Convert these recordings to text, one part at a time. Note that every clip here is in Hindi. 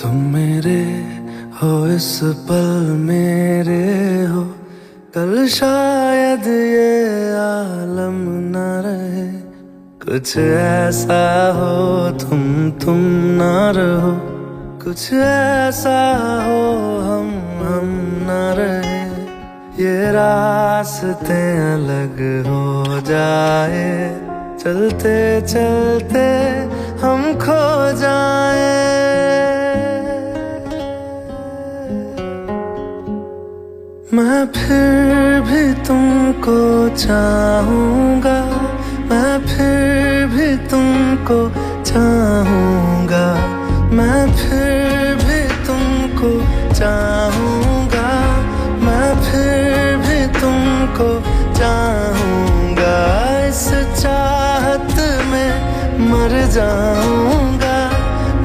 तुम मेरे हो इस पल मेरे हो, कल शायद ये आलम न रहे। कुछ ऐसा हो तुम ना रहो, कुछ ऐसा हो हम न रहे। ये रास्ते अलग हो जाए, चलते चलते हम खो जाए। मैं फिर भी तुमको चाहूंगा, मैं फिर भी तुमको चाहूंगा, मैं फिर भी तुमको चाहूंगा, मैं फिर भी तुमको चाहूंगा। इस चाहत में मर जाऊंगा,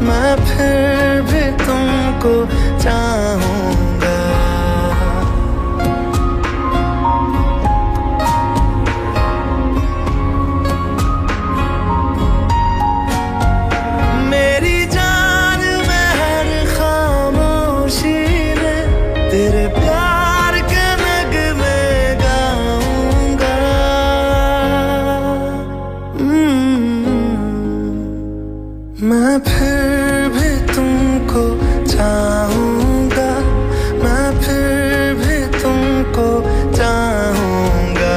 मैं फिर भी तुमको चाहूंगा। तेरे प्यार के नगमे गाऊंगा। मैं फिर भी तुमको चाहूंगा, मैं फिर भी तुमको चाहूंगा।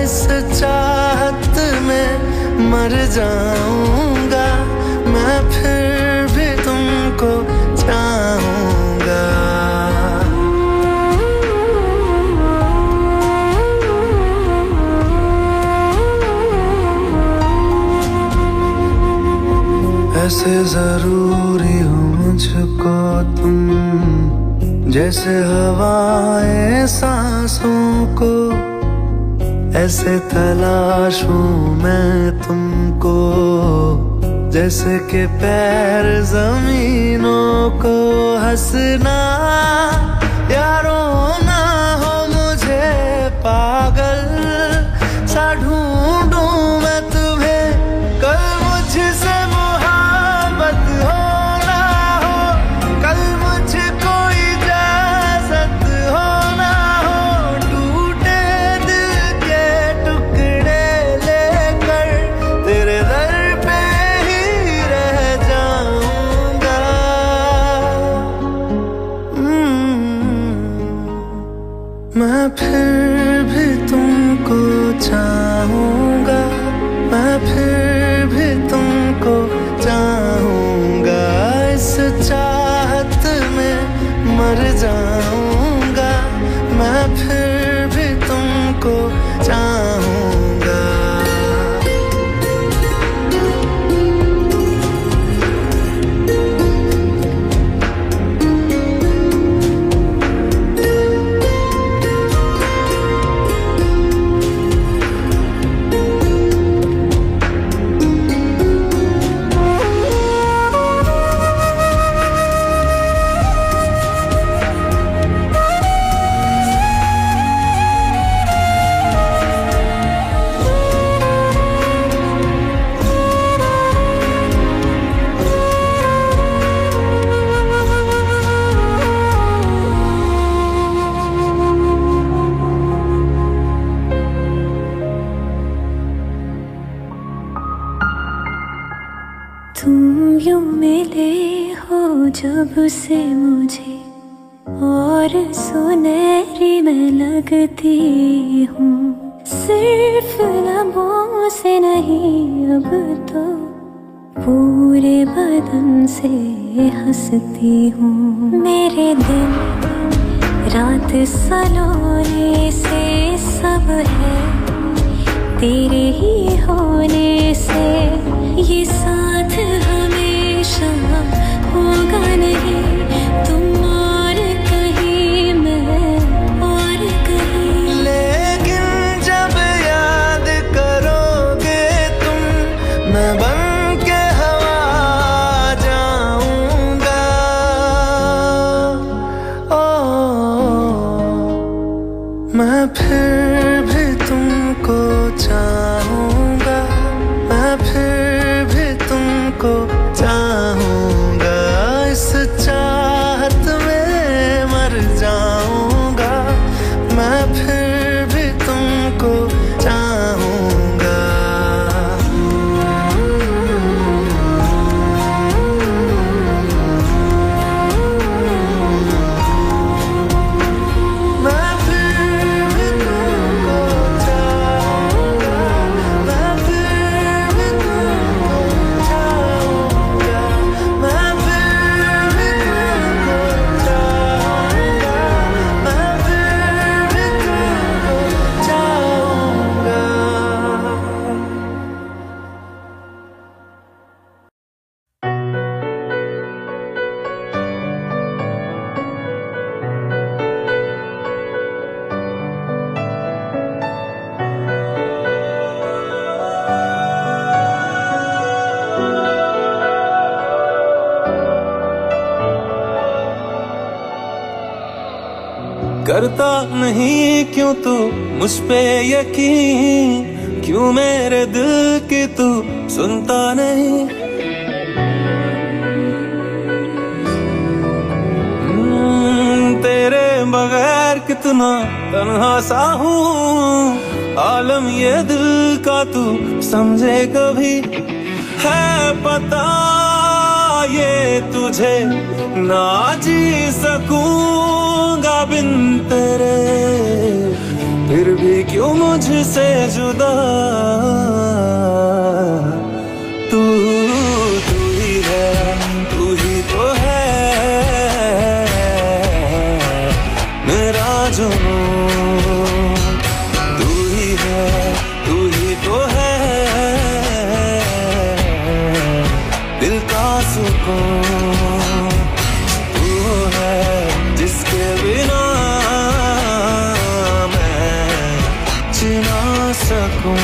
इस चाहत में मर जाऊंगा, मैं फिर भी तुमको चाहूंगा। ऐसे जरूरी हो मुझको तुम, जैसे हवाएं सांसों को। ऐसे तलाशूं मैं तुमको, जैसे कि पैर जमीनों को। हंसना या रोना हो मुझे पागल सा ढूंढूं मैं तुम्हें। कल मुझसे मैं फिर भी तुमको चाहूंगा, मैं फिर भी तुमको चाहूंगा। इस चाहत में मर जाऊंगा, मैं फिर भी तुमको चाहूंगा। तुम यूं मिले हो जब से मुझे, और सुनहरी मैं लगती हूँ। सिर्फ लबों से नहीं अब तो पूरे बदन से हंसती हूँ। मेरे दिन रात सलोने से सब है तेरे ही होने से। ये साथ हमेशा होगा नहीं, तुम और कहीं मैं और कहीं। लेकिन जब याद करोगे तुम, मैं बन के हवा जाऊंगा। मैं फिर भी तुमको चाहूंगा, मैं फिर भी करता नहीं क्यों तू मुझ पे यकीन, क्यों मेरे दिल की तू सुनता नहीं। तेरे बगैर कितना तन्हा सा हूँ, आलम ये दिल का तू समझे कभी। है पता ये तुझे ना जी सकूंगा बिन तेरे, फिर भी क्यों मुझसे जुदा। तू तू ही है, तू ही तो है मेरा जुनून। तू ही है, तू ही तो है दिल का सुकून। तू है जिसके बिना मैं जी ना सकूं।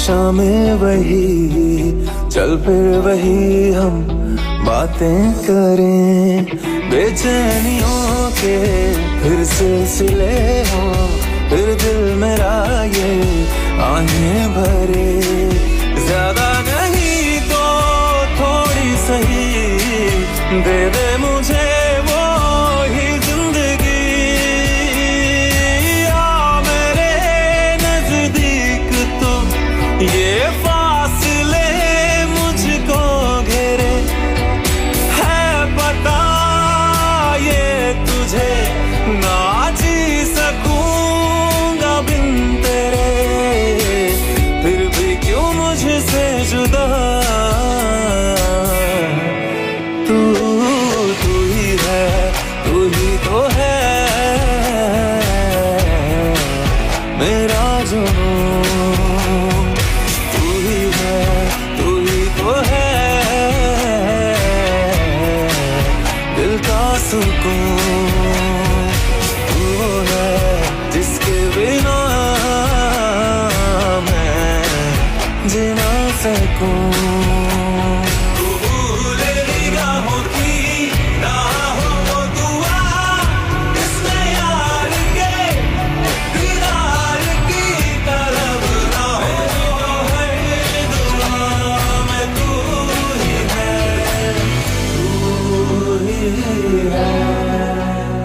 शाम वही चल फिर वही हम बातें करें, बेचैनियों के फिर सिलसिले हो, फिर दिल मेरा ये आहें भरे। ज्यादा नहीं तो थोड़ी सही दे दे मुझे वो ही जिंदगी। आ मेरे नजदीक तो ये फासले मुझको घेरे। है पता ये तुझे ना जी सकूंगा बिन तेरे, फिर भी क्यों मुझसे जुदा। तू तू ही है, तू ही तो है मेरा जुनून। तू ही है, तू ही तो है दिल का सुकून। तू है जिसके बिना मैं जी ना सकूं।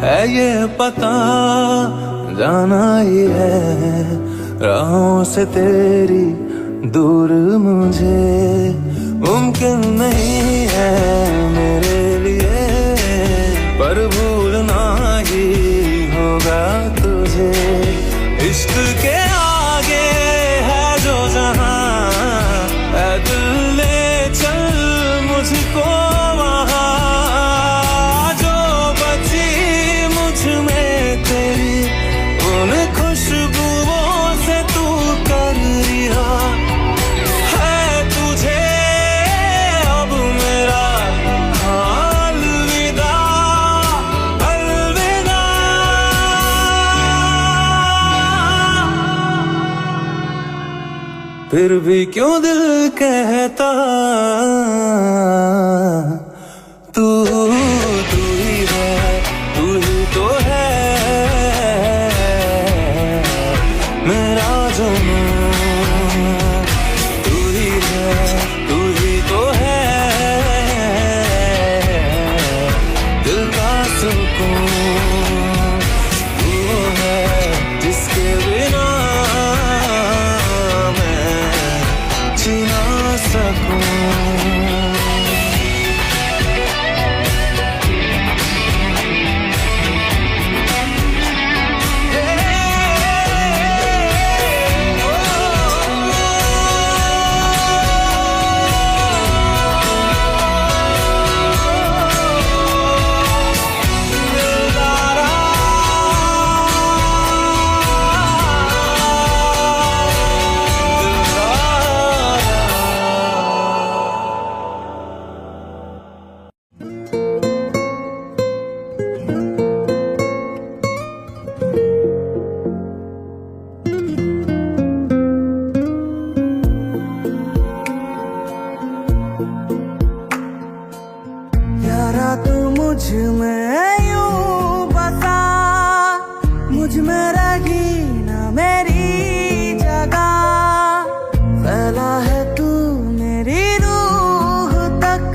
है ये पता जाना ही है राहों से तेरी दूर मुझे मुमकिन नहीं है मेरे लिए, पर भूलना ही होगा तुझे। इश्क के आगे है जो जहां, है दिल ले चल मुझको वहां। उन खुशबुओं से तू कर रिहा। है तुझे अब मेरा अलविदा, अलविदा। फिर भी क्यों दिल कहता तू तू ही है, तू ही तो है मेरा जुनून। तू ही है, तू ही तो है दिल का सुकून। तू है जिसके बिना मैं जी ना सकूं। में यूं बसा, मुझ में रही ना मेरी जगह। फैला है तू मेरी रूह तक,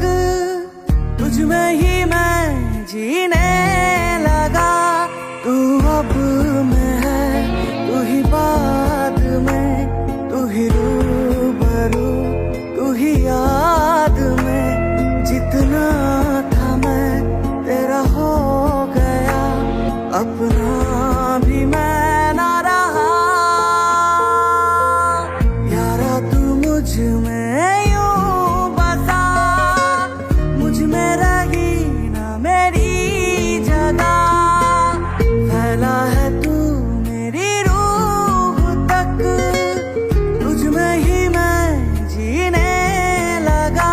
तुझ में ही मैं जीने लगा। तू अब में है, तू ही बाद में, तू ही रूबरू, तू ही याद में। जितना था मैं तेरा हो गया, अपना भी मैं ना रहा। यारा तू मुझ में यूं बसा, मुझ में रही ना मेरी जगह। फैला है तू मेरी रूह तक, तुझ में ही मैं जीने लगा।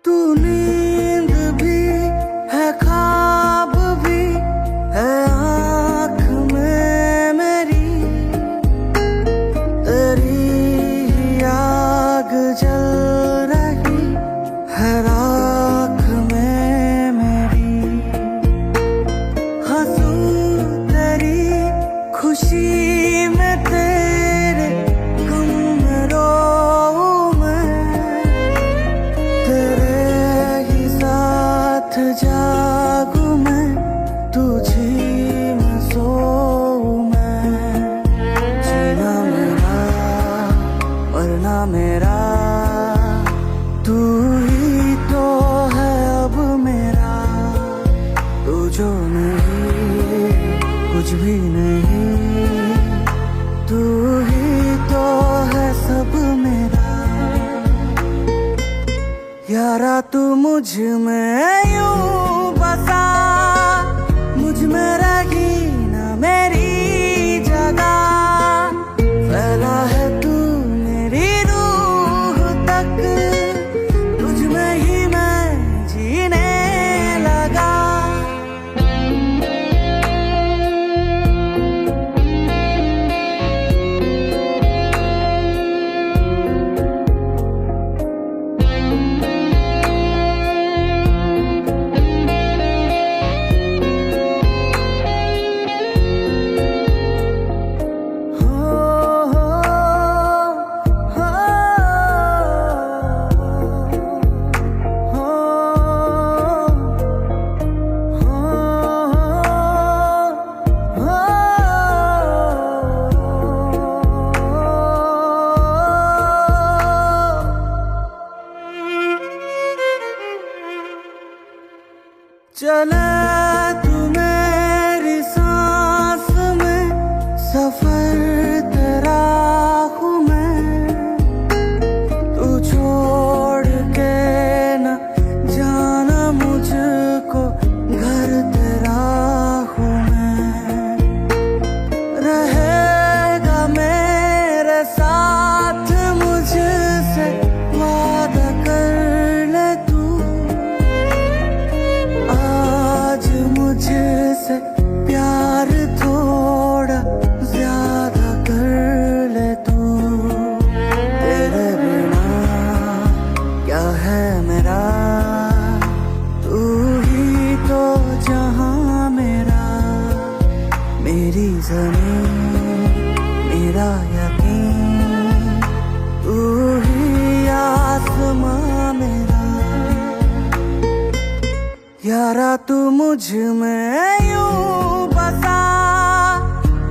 तू नींद भी है, ख्वाब भी है आँख में मेरी। तेरी ही आग जल रही है राख में मेरी। हंसूं तेरी खुशी में, तेरे गम में रोऊं मैं। तेरे ही साथ जागूं मैं, तुझी में सोऊं मैं। जीना मेरा मरना मेरा, तू ही तो है अब मेरा। तू जो नहीं कुछ भी नहीं, तू ही तो है सब मेरा। यारा तू मुझ में यूं बसा, मुझ में रही ना मेरी जगह। फैला है तू मेरी रूह तक, तुझ में ही मैं जीने लगा। चले तू मेरी सांस में, सफर तेरा हूँ मैं। तू छोड़ के न जाना मुझको, घर तेरा हूँ मैं। रहेगा मेरे साथ मुझसे वादा कर ले तू। आज मुझसे प्यार थोड़ा ज्यादा कर ले तू। तेरे बिना क्या है मेरा, तू ही तो जहां मेरा। मेरी ज़मीन मेरा यकीन, तू ही आसमां मेरा। यारा तू मुझ में यूं बसा,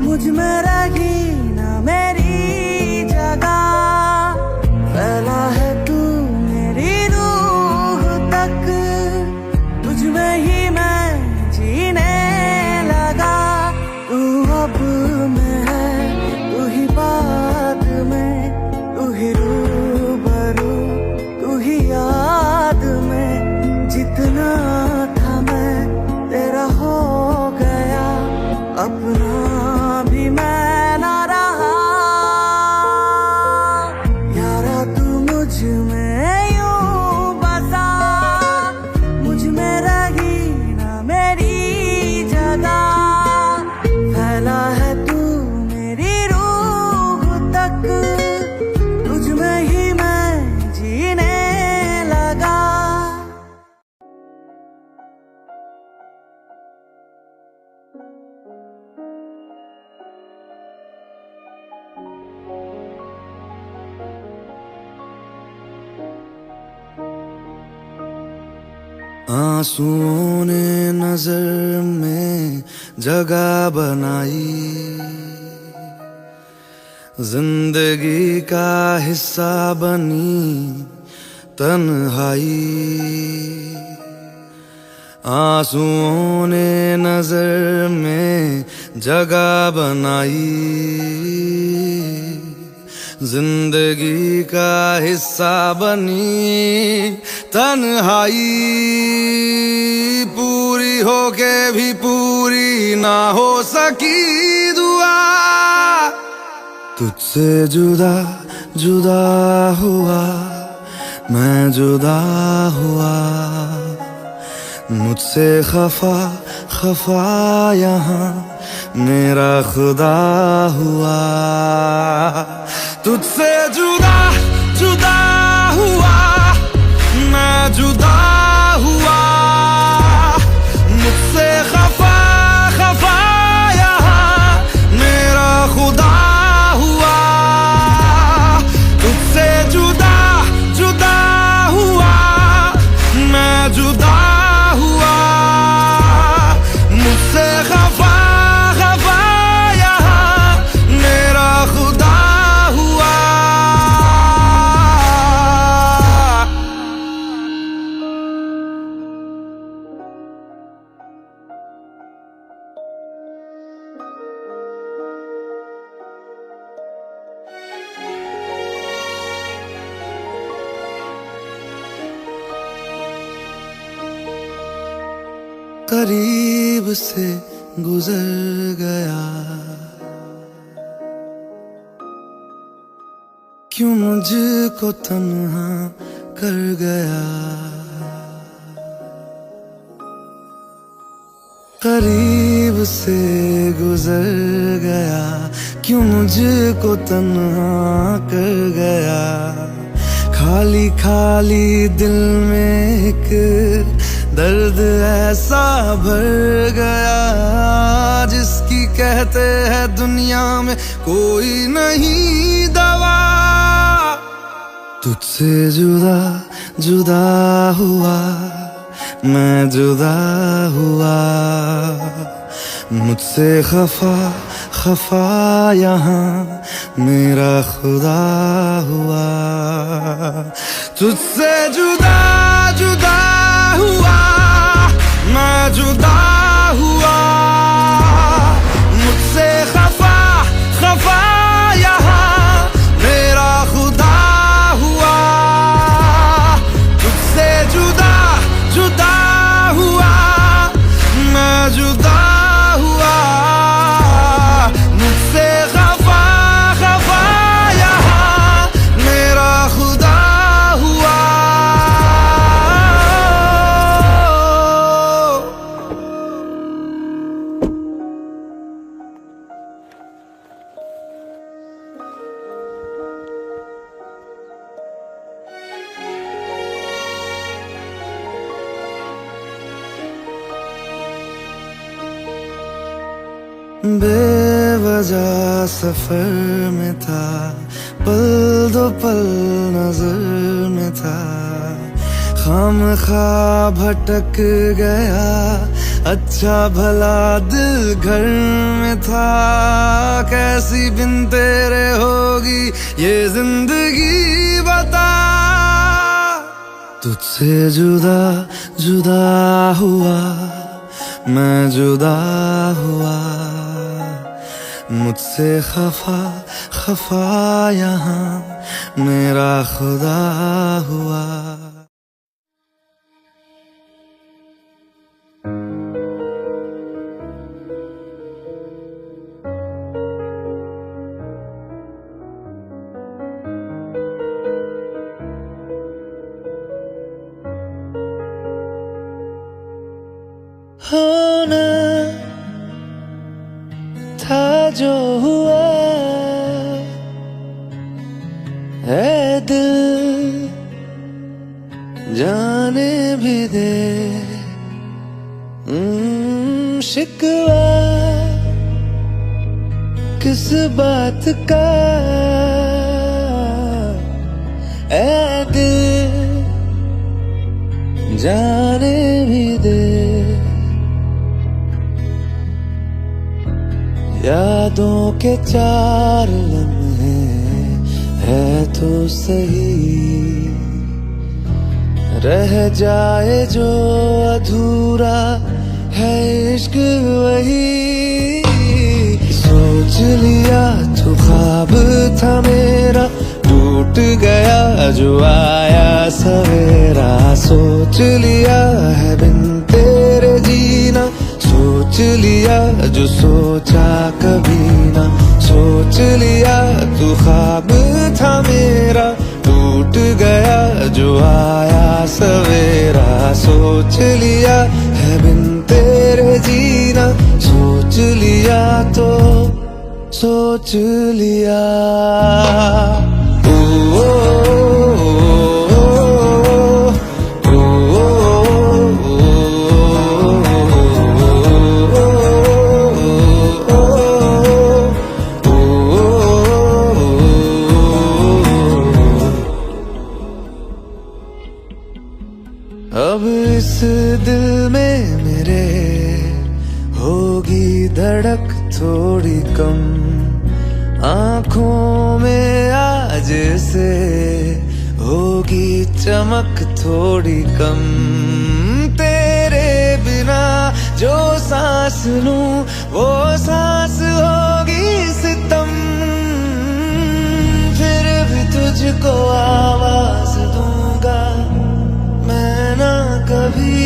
मुझ में रही ना मेरी जगह। फैला है तू मेरी रूह तक, तुझ में ही मैं जीने लगा। तू अब में है, तू ही बाद में, तू ही रूबरू, तू ही याद में। जितना था मैं तेरा हो गया, अपना भी मैं ना आंसुओं ने नजर में जगह बनाई, जिंदगी का हिस्सा बनी तन्हाई। आंसुओं ने नजर में जगह बनाई, जिंदगी का हिस्सा बनी तन्हाई। पूरी होके भी पूरी ना हो सकी दुआ, तुझसे जुदा जुदा हुआ मैं जुदा हुआ। मुझसे खफा खफा यहाँ मेरा खुदा हुआ। तुझसे जुदा जुदा हुआ मैं जुदा हुआ। मुझसे खफा खफा यहाँ मेरा खुदा हुआ। तुझसे जुदा जुदा हुआ मैं जुदा हुआ। मुझसे खफा खफा यहाँ मेरा खुदा हुआ। करीब से गुजर गया, क्यों मुझको तन्हा कर गया। करीब से गुजर गया, क्यों मुझको तन्हा कर गया। खाली खाली दिल में एक दर्द ऐसा भर गया, जिसकी कहते हैं दुनिया में कोई नहीं दवा। तुझसे जुदा जुदा हुआ मैं जुदा हुआ। मुझसे खफा खफा यहाँ मेरा खुदा हुआ। तुझसे जुदा जुदा हुआ मैं जुदा हुआ। मुझसे खफा खफा यहाँ मेरा खुदा हुआ। तुझसे जुदा जुदा हुआ मैं जुदा हुआ। मुझसे खफा खफा यहाँ मेरा खुदा हुआ। बेवजह सफर में था, पल दो पल नजर में था। खामखा भटक गया, अच्छा भला दिल घर में था। कैसी बिन तेरे होगी ये जिंदगी बता। तुझसे जुदा जुदा हुआ मैं जुदा हुआ। मुझसे खफा खफा यहाँ मेरा खुदा हुआ। होना था जो हुआ है दिल जाने भी दे। शिकवा किस बात का ऐ दिल जाने यादों के 4 लम्हे है तो सही, रह जाए जो अधूरा है इश्क वही। सोच लिया तो ख्वाब था मेरा, टूट गया जो आया सवेरा। सोच लिया है बिन तेरे जीना, सोच लिया जो सोचा कभी ना। सोच लिया तू ख्वाब था मेरा, टूट गया जो आया सवेरा। सोच लिया है बिन तेरे जीना, सोच लिया तो सोच लिया। ओ, ओ, अब इस दिल में मेरे होगी धड़क थोड़ी कम, आँखों में आज से होगी चमक थोड़ी कम। तेरे बिना जो सांस लूं वो सांस होगी सितम, फिर भी तुझको आवाज दूंगा मैं ना कभी।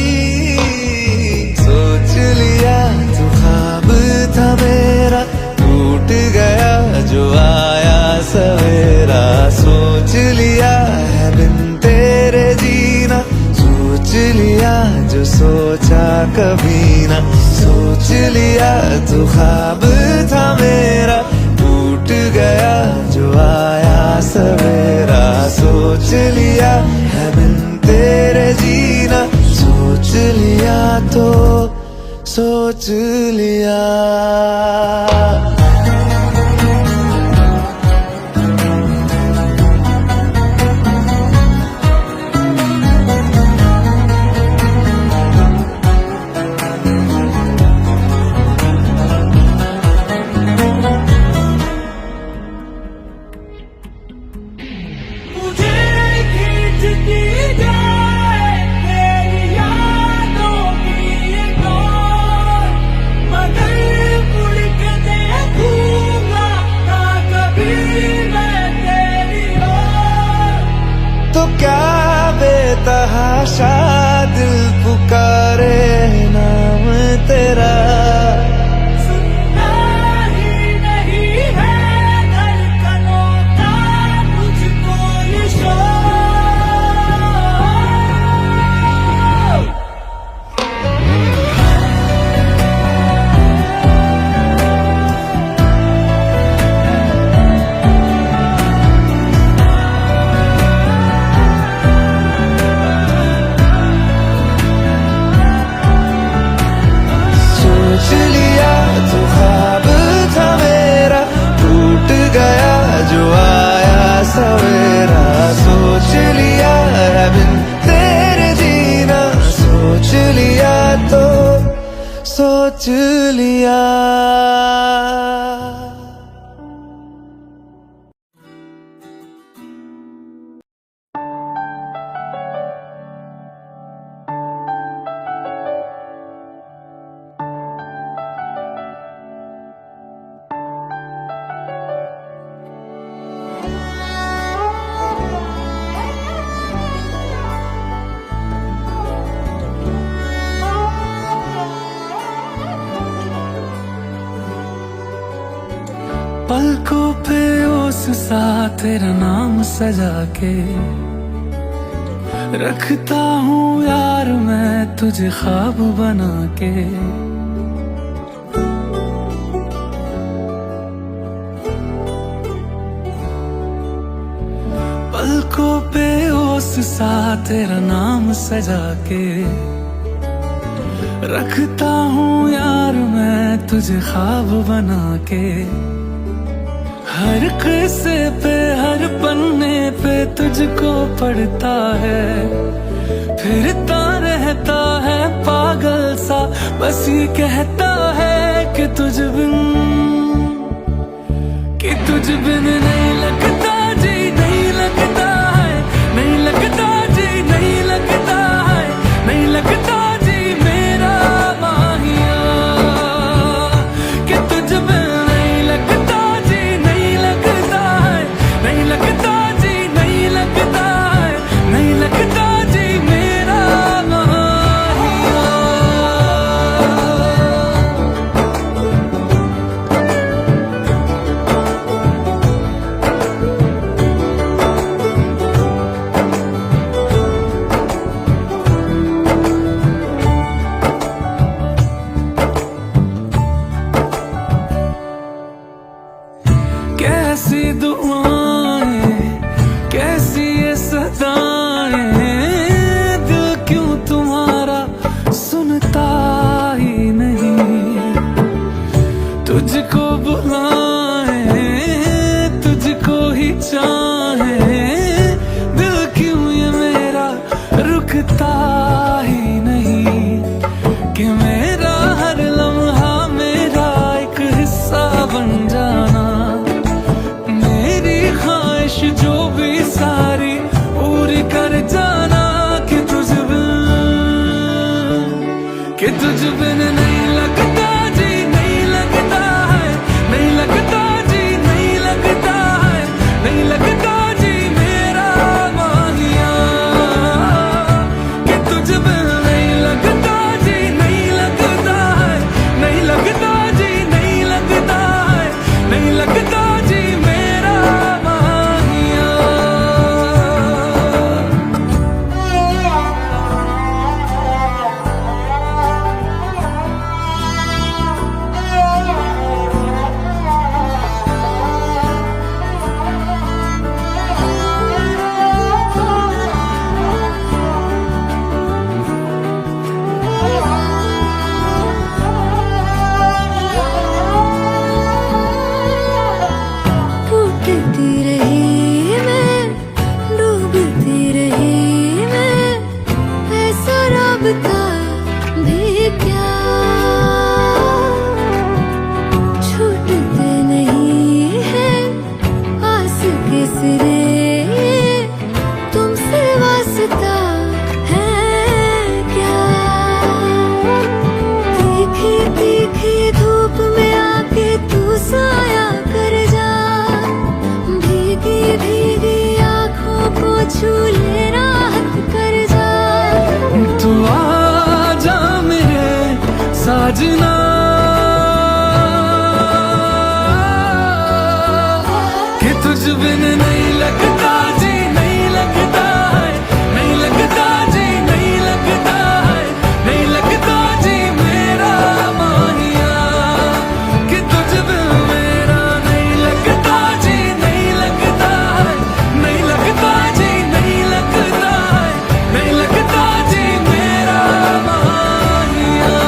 सोच लिया तू ख्वाब था मेरा, टूट गया जो आया सवेरा। सोच लिया है बिन तेरे जीना, सोच लिया जो सोचा कभी ना। सोच लिया तू ख्वाब था मेरा, टूट गया जो आया सवेरा। सोच लिया है बिन तेरे जीना, सोच लिया तो सोच लिया। तो क्या बेतहाशा दिल पुकारे नाम तेरा, सुनना ही नहीं है धड़कनों का मुझको ये शोर। सोच लिया तू ख्वाब था मेरा, टूट गया जो आया सवेरा। सोच लिया है बिन तेरे जीना, सोच लिया तो सोच लिया। पलकों पे उस सा तेरा नाम सजा के रखता हूँ यार मैं तुझे ख्वाब बना के। पलकों पे उस सा तेरा नाम सजा के रखता हूँ यार मैं तुझे ख्वाब बना के। हर किस्से पे हर पन्ने पे तुझको पढ़ता है, फिरता रहता है पागल सा, बस ये कहता है कि तुझ बिन बिन नहीं लगता जी, नहीं लगता है, नहीं लगता जी, नहीं लगता है, नहीं लगता जी मेरा माहिया, कि तुझ बिन नहीं लगता जी, नहीं लगता है, नहीं लगता जी, नहीं लगता है, नहीं लगता जी मेरा माहिया। कैसी दुआएं, कैसी ये सदाएं, दिल क्यों तुम्हारा सुनता ही नहीं, तुझको बुलाए, तुझको ही चाहे, दिल क्यों ये मेरा रुकता ही नहीं, कि मेरा हर लम्हा मेरा एक हिस्सा बन जाना, मेरी ख्वाहिश जो भी सारी पूरी कर जाना, कि तुझ बिन नहीं लगता जी, नहीं लगता है, नहीं लगता जी, नहीं लगता है, नहीं लगता जी मेरा माहिया, कि तुझ बिन नहीं लगता जी, नहीं लगता है, नहीं लगता जी, नहीं लगता है, नहीं लगता जी मेरा माहिया। टूटती रही मैं, डूबती रही मैं, ऐसा राबता भी क्या, छूटते नहीं है आस के सिरे, तुमसे वास्ता है क्या, तीखी तीखी धूप में आके तू साया कर जा, भीगी भीगी आँखों को छू ले राहत कर जा, तू आ जा मेरे साजना, कि तुझ बिन नहीं लगता जी, नहीं लगता है, नहीं लगता जी, नहीं लगता है, नहीं लगता जी मेरा माहिया, कि तुझ बिन मेरा नहीं लगता जी, नहीं लगता है, नहीं लगता जी, नहीं लगता है, नहीं लगता जी मेरा माहिया।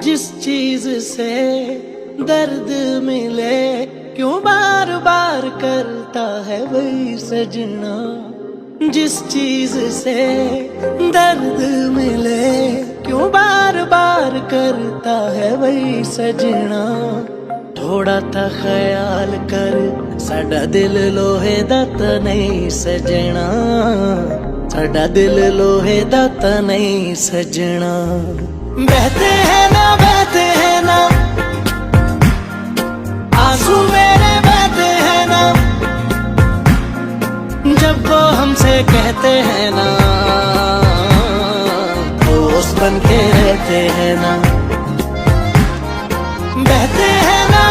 जिस चीज से दर्द मिले क्यों बार बार करता है वही सजना, जिस चीज से दर्द मिले क्यों बार बार करता है वही सजना, थोड़ा था ख्याल कर साडा दिल लोहे दा तां नहीं सजना, साडा दिल लोहे दा तां नहीं सजना, बहते हैं ना आंसू मेरे बहते हैं ना, जब वो हमसे कहते हैं ना, दोस्त बन के रहते हैं ना, बहते हैं ना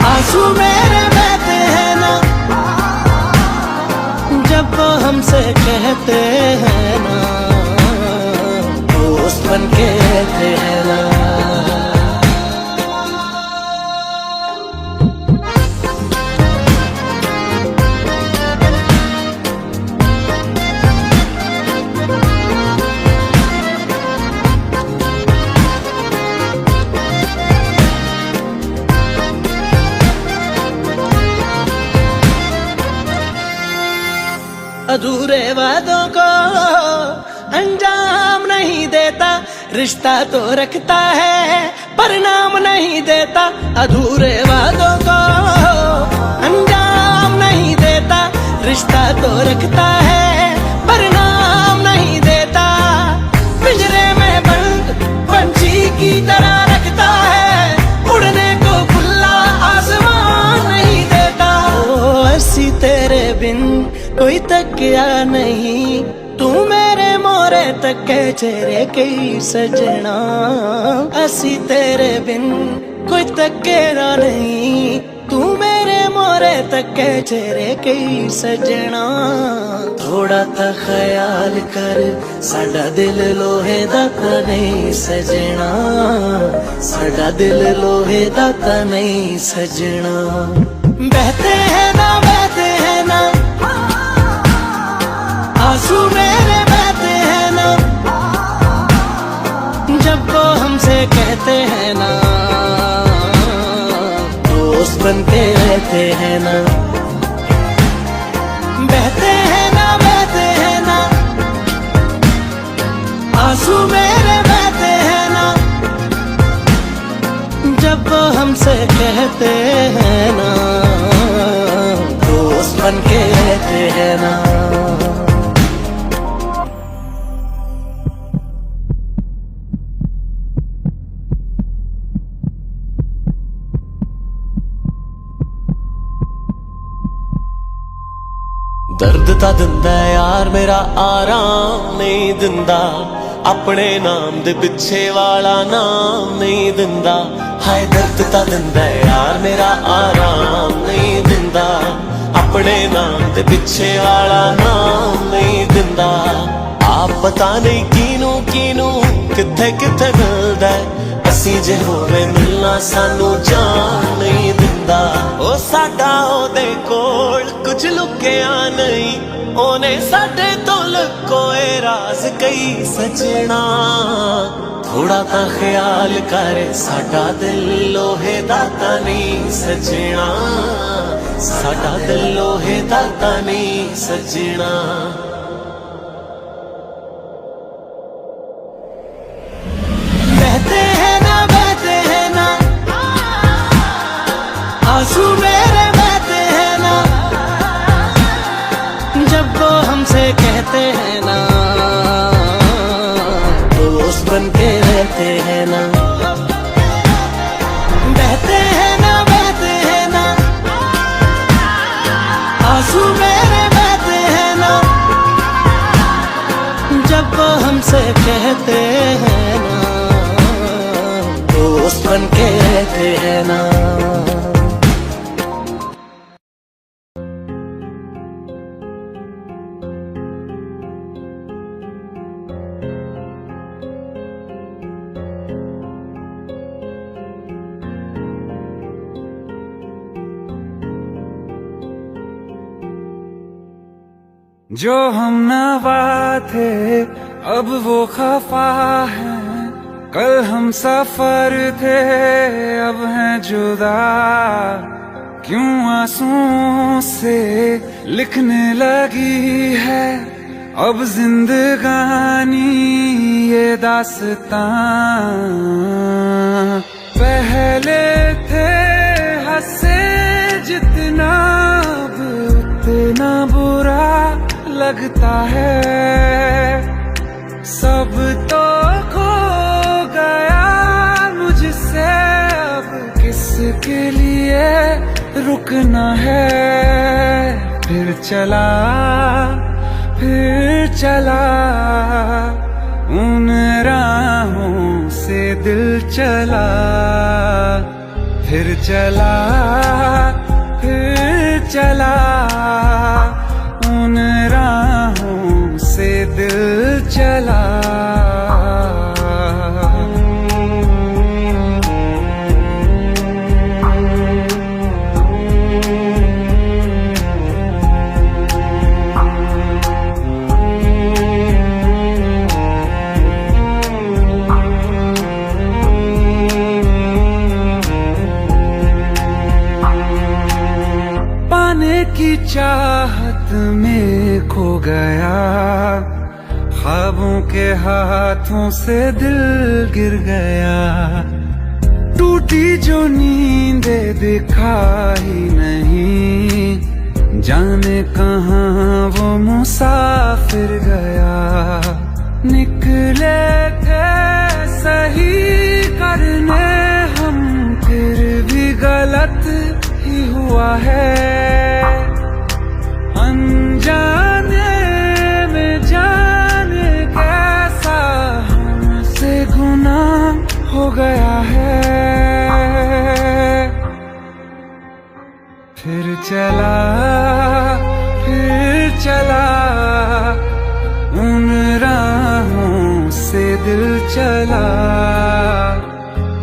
आंसू मेरे बहते हैं ना, जब वो हमसे कहते हैं ना, दोस्त बन के रहते हैं ना। अधूरे वादों को अंजाम नहीं देता, रिश्ता तो रखता है पर नाम नहीं देता। अधूरे वादों को अंजाम नहीं देता, रिश्ता तो रखता है पर नाम नहीं देता। पिंजरे में बंद पंछी की तरह रखता है, उड़ने को खुला आसमान नहीं देता। ओ ऐसी तेरे बिन कोई तकिया नहीं, तू मेरे मोरे तके चेहरे की सजना। ऐसी तेरे बिन कोई तकेरा नहीं, तू मेरे मोरे तके चेहरे की सजना। थोड़ा ता ख्याल कर, साडा दिल लोहे दा ता नहीं सजना, साडा दिल लोहे दा ता नहीं सजना। बहते हैं ना आंसू मेरे बहते हैं ना, जब वो हमसे कहते हैं ना, दोस्त बन के रहते हैं ना। बहते हैं ना आंसू मेरे बहते हैं ना, जब वो हमसे कहते हैं ना, दोस्त बन के रहते हैं ना। दर्द ता दिंदा यार मेरा आराम नहीं दिंदा, अपने नाम दे पिछे वाला नाम नहीं दिंदा। हाय दर्द ता दिंदा यार मेरा आराम नहीं दिंदा, अपने नाम दे पिछे वाला नाम नहीं दिंदा। आप पता नहीं कीनू कीनू किथे किथे मिलदा, असी जे होवे मिलना सानू जान नहीं दिंदा। ओ साडा ओदे कोल कुछ लुकिया नहीं, ओने साडे तो लुकोए राज कई सजना। थोड़ा ता ख्याल कर, साडा दिल लोहे दा ता नहीं सजना, साडा दिल लोहे दा ता नहीं सजना। बहते हैं ना आंसू मेरे बहते हैं ना, जब वो हमसे कहते हैं ना, दोस्त बन के रहते हैं ना। बहते हैं ना आंसू मेरे बहते हैं ना, जब वो हमसे कहते हैं ना, दोस्त बन के रहते हैं ना। जो हम नवा थे अब वो खफा है, कल हम सफर थे अब हैं जुदा। क्यों आंसुओं से लिखने लगी है अब जिंदगानी ये दास्तां। पहले थे हंसे जितना अब उतना बुरा लगता है। सब तो खो गया मुझसे अब किसके लिए रुकना है। फिर चला उन राहों से दिल चला। फिर चला उन राहों से दिल चला। पाने की चाहत में खो गया, ख्वाबों के हाथों से दिल गिर गया। टूटी जो नींदे दिखाई नहीं, जाने कहाँ वो मुसाफिर गया। निकले थे सही करने हम, फिर भी गलत ही हुआ है। अनजाने में जाने कैसा हमसे गुनाह हो गया है। फिर चला उन राहों से दिल चला।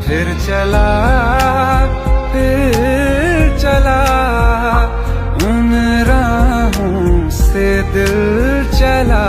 फिर चला उन राहों से दिल चला।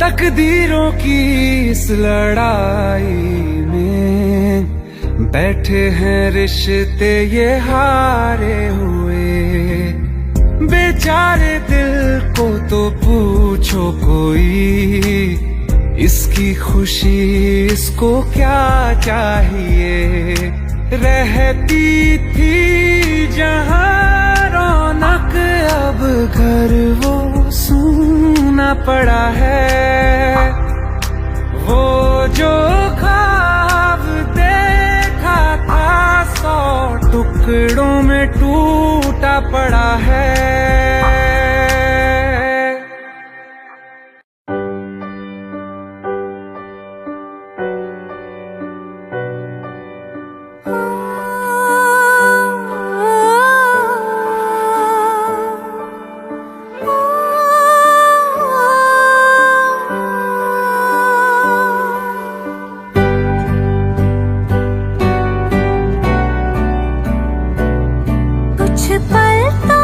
तकदीरों की इस लड़ाई में बैठे हैं रिश्ते ये हारे हुए। बेचारे दिल को तो पूछो कोई, इसकी खुशी इसको क्या चाहिए। रहती थी जहां रौनक, अब घर वो सूना पड़ा है। वो जो ख्वाब देखा था 100 टुकड़ों में टूटा पड़ा है। कुछ पल तो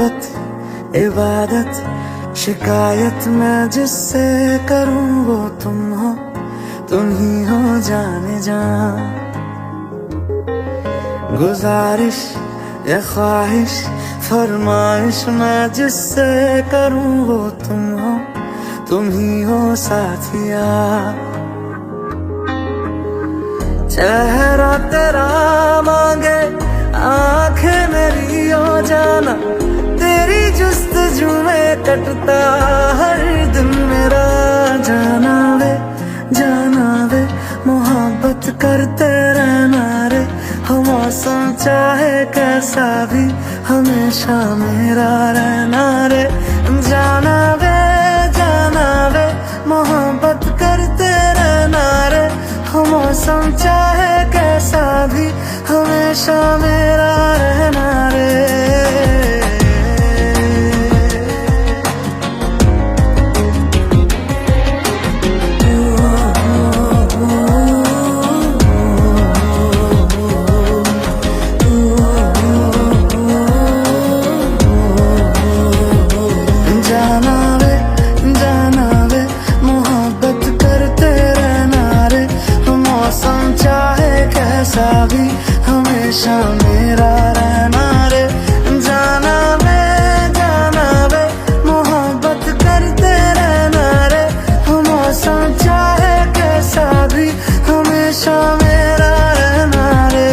मोहब्बत इबादत शिकायत मैं जिससे करूं वो तुम हो, तुम ही हो जाने जा। गुजारिश या ख्वाहिश फरमाइश मैं जिससे करूं वो तुम हो, तुम ही हो साथिया। चेहरा तेरा मांगे आंखें मेरी हो जाना, तेरी जुस्तजू में कटता हर दिन मेरा। जाना वे मोहब्बत करते रहना रे, हो मौसम चाहे कैसा भी हमेशा मेरा रहना रे। जाना वे मोहब्बत करते रहना रे, हो मौसम चाहे कैसा भी हमेशा मेरा रहना रे। जाना वे मोहब्बत करते रहना रे, मौसम चाहे कैसा भी हमेशा मेरा रहना रे। जाना वे मोहब्बत करते रहना रे, मौसम चाहे कैसा भी हमेशा मेरा रहना रे।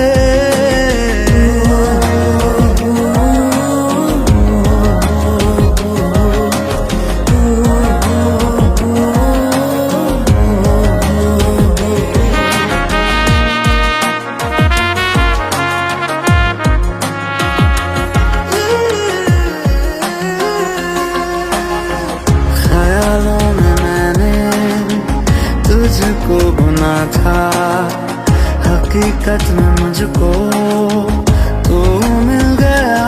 ख्यालों में मैंने तुझको बुना था, हकीकत में मुझको तू मिल गया।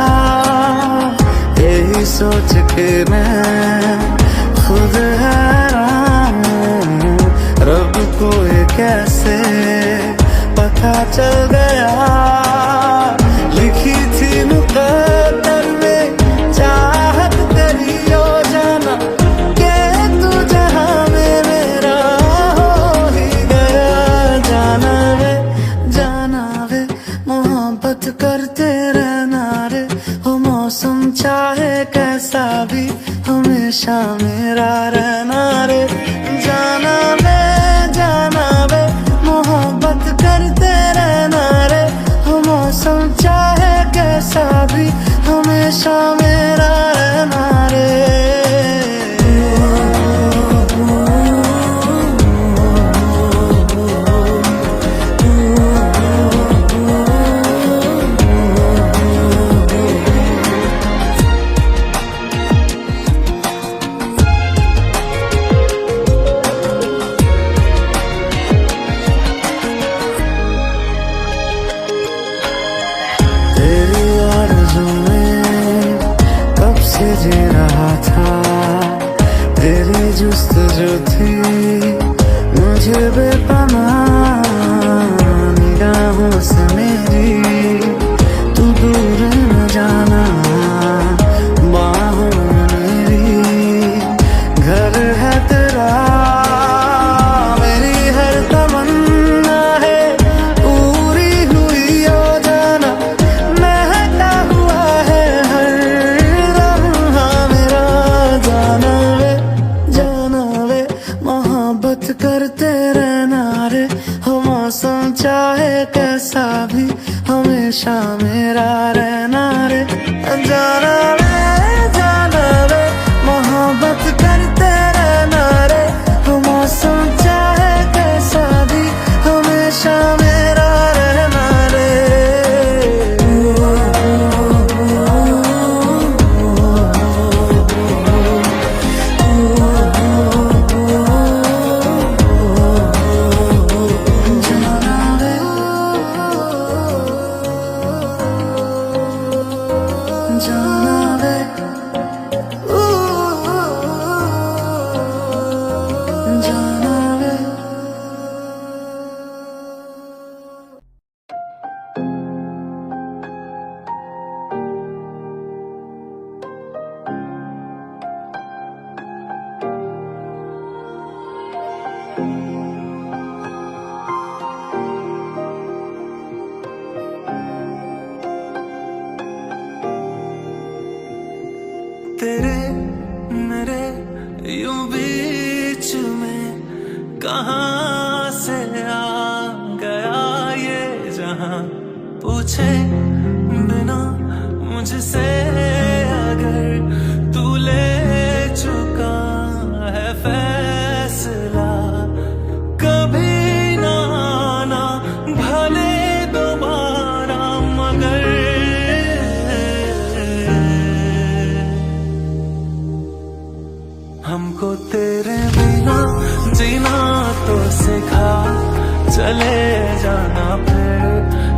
यही सोच के मैं खुद हैरान हूँ, रब को ये कैसे पता चल गया। लिखी थी मुकद्दर में चाहत तेरी हो जाना, के तू जहां में मेरा हो ही गया। जाना वे मोहब्बत करते रहना रे, हो मौसम चाहे कैसा भी हमेशा मेरा रहना रे। जाना वे मोहब्बत करते रहना रे, हो मौसम चाहे कैसा भी हमेशा मेरा रहना रे। तेरी आरज़ू में कब से जी रहा था, तेरी जुस्तजू थी मुझे बेपनाह। निगाहों से मेरी तू दूर न जाना, बाहों में मेरी घर है तेरा। मेरी हर तमन्ना है पूरी हुई हो जाना, महका हुआ है हर लम्हा मेरा। जाना वे मोहब्बत करते रहना रे, हो मौसम चाहे कैसा भी हमेशा मेरा रहना रे। जाना वे मोहब्बत करते रहना रे, हो मौसम चाहे कैसा भी हमेशा मेरा रहना रे। जाना वे जाना वे। तेरे मेरे यूं बीच में कहाँ से आ गया ये जहां, पूछे बिना मुझसे अगर तू ले चुका है फैसला, कभी ना आना भले दोबारा, मगर हमको तेरे बिना जीना तो सिखा, चले जाना फिर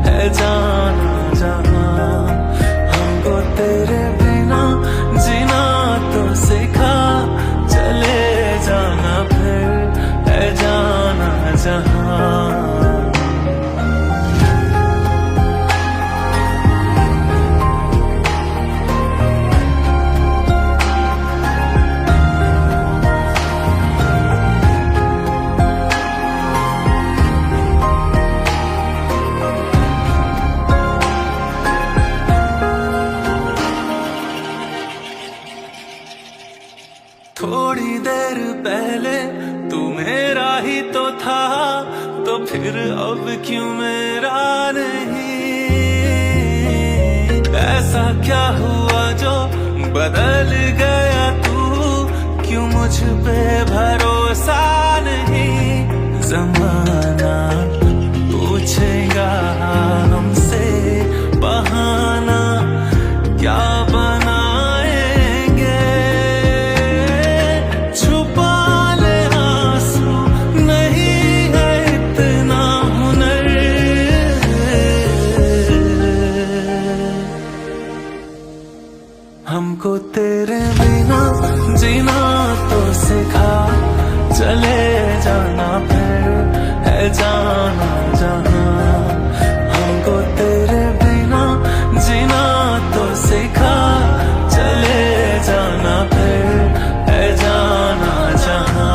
है जाना जहां, हमको तेरे बिना जीना तो सिखा, चले जाना फिर है जाना जहां। थोड़ी देर पहले तू मेरा ही तो था, तो फिर अब क्यों मेरा नहीं, ऐसा क्या हुआ जो बदल गया तू, क्यों मुझ पे भरोसा नहीं, जमाना पूछेगा हमसे बहाना क्या बनाएंगे, छुपा ले आंसू नहीं है इतना हुनर, हमको तेरे बिना जीना तो सिखा, चले जाना फिर है जाना जहां, हमको तेरे बिना जीना तो सिखा, चले जाना फिर है जाना जहां।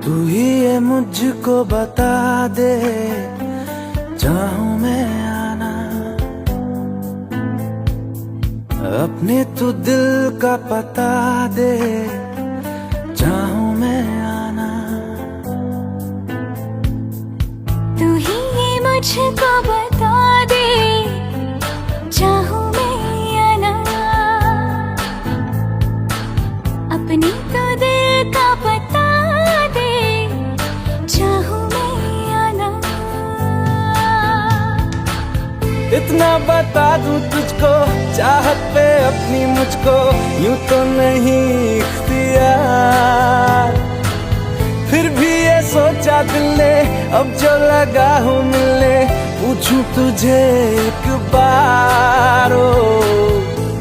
तू ही ये मुझको बता दे, चाहूं मैं आना, अपने तू दिल का पता दे, चाहूं मैं आना, तू ही ये मुझको बता दे, चाहूं मैं आना, अपनी तो दिल का पता दे, चाहूं मैं आना, इतना बता दूं तुझको, चाहत पे अपनी मुझको यूं तो नहीं इख्तियार, फिर भी ये सोचा दिल ने अब जो लगा हूँ मिलने, पूछूं तुझे एक बार, ओ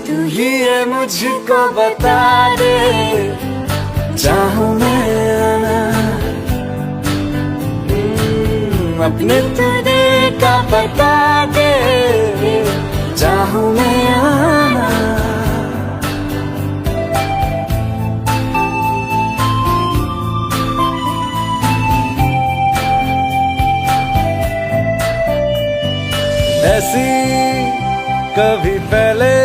तू ही ये मुझको बता दे, चाहूं मैं आना, अपने तो दिल का बता दे, चाहूं मैं आना। ऐसी कभी पहले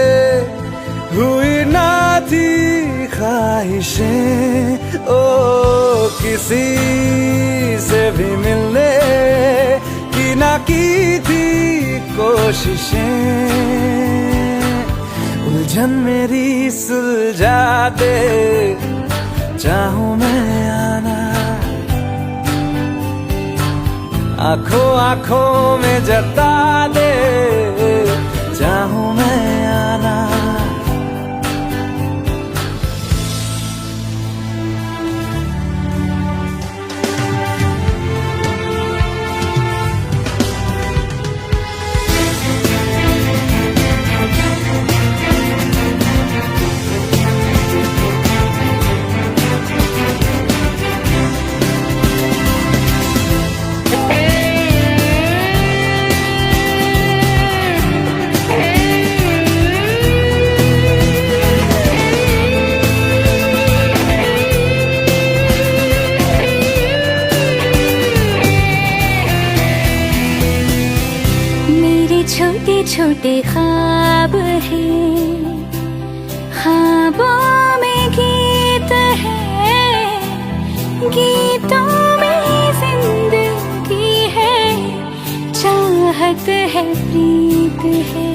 हुई ना थी ख्वाहिशें, ओ किसी से भी मिलने की ना की थी कोशिशें। उलझन मेरी सुलझा दे, चाहूं मैं आना, आंखों आंखों में जता दे, चाहूं मैं आना। छोटे छोटे ख्वाब हैं, ख्वाबों में गीत है, गीतों में जिंदगी है, चाहत है, प्रीत है।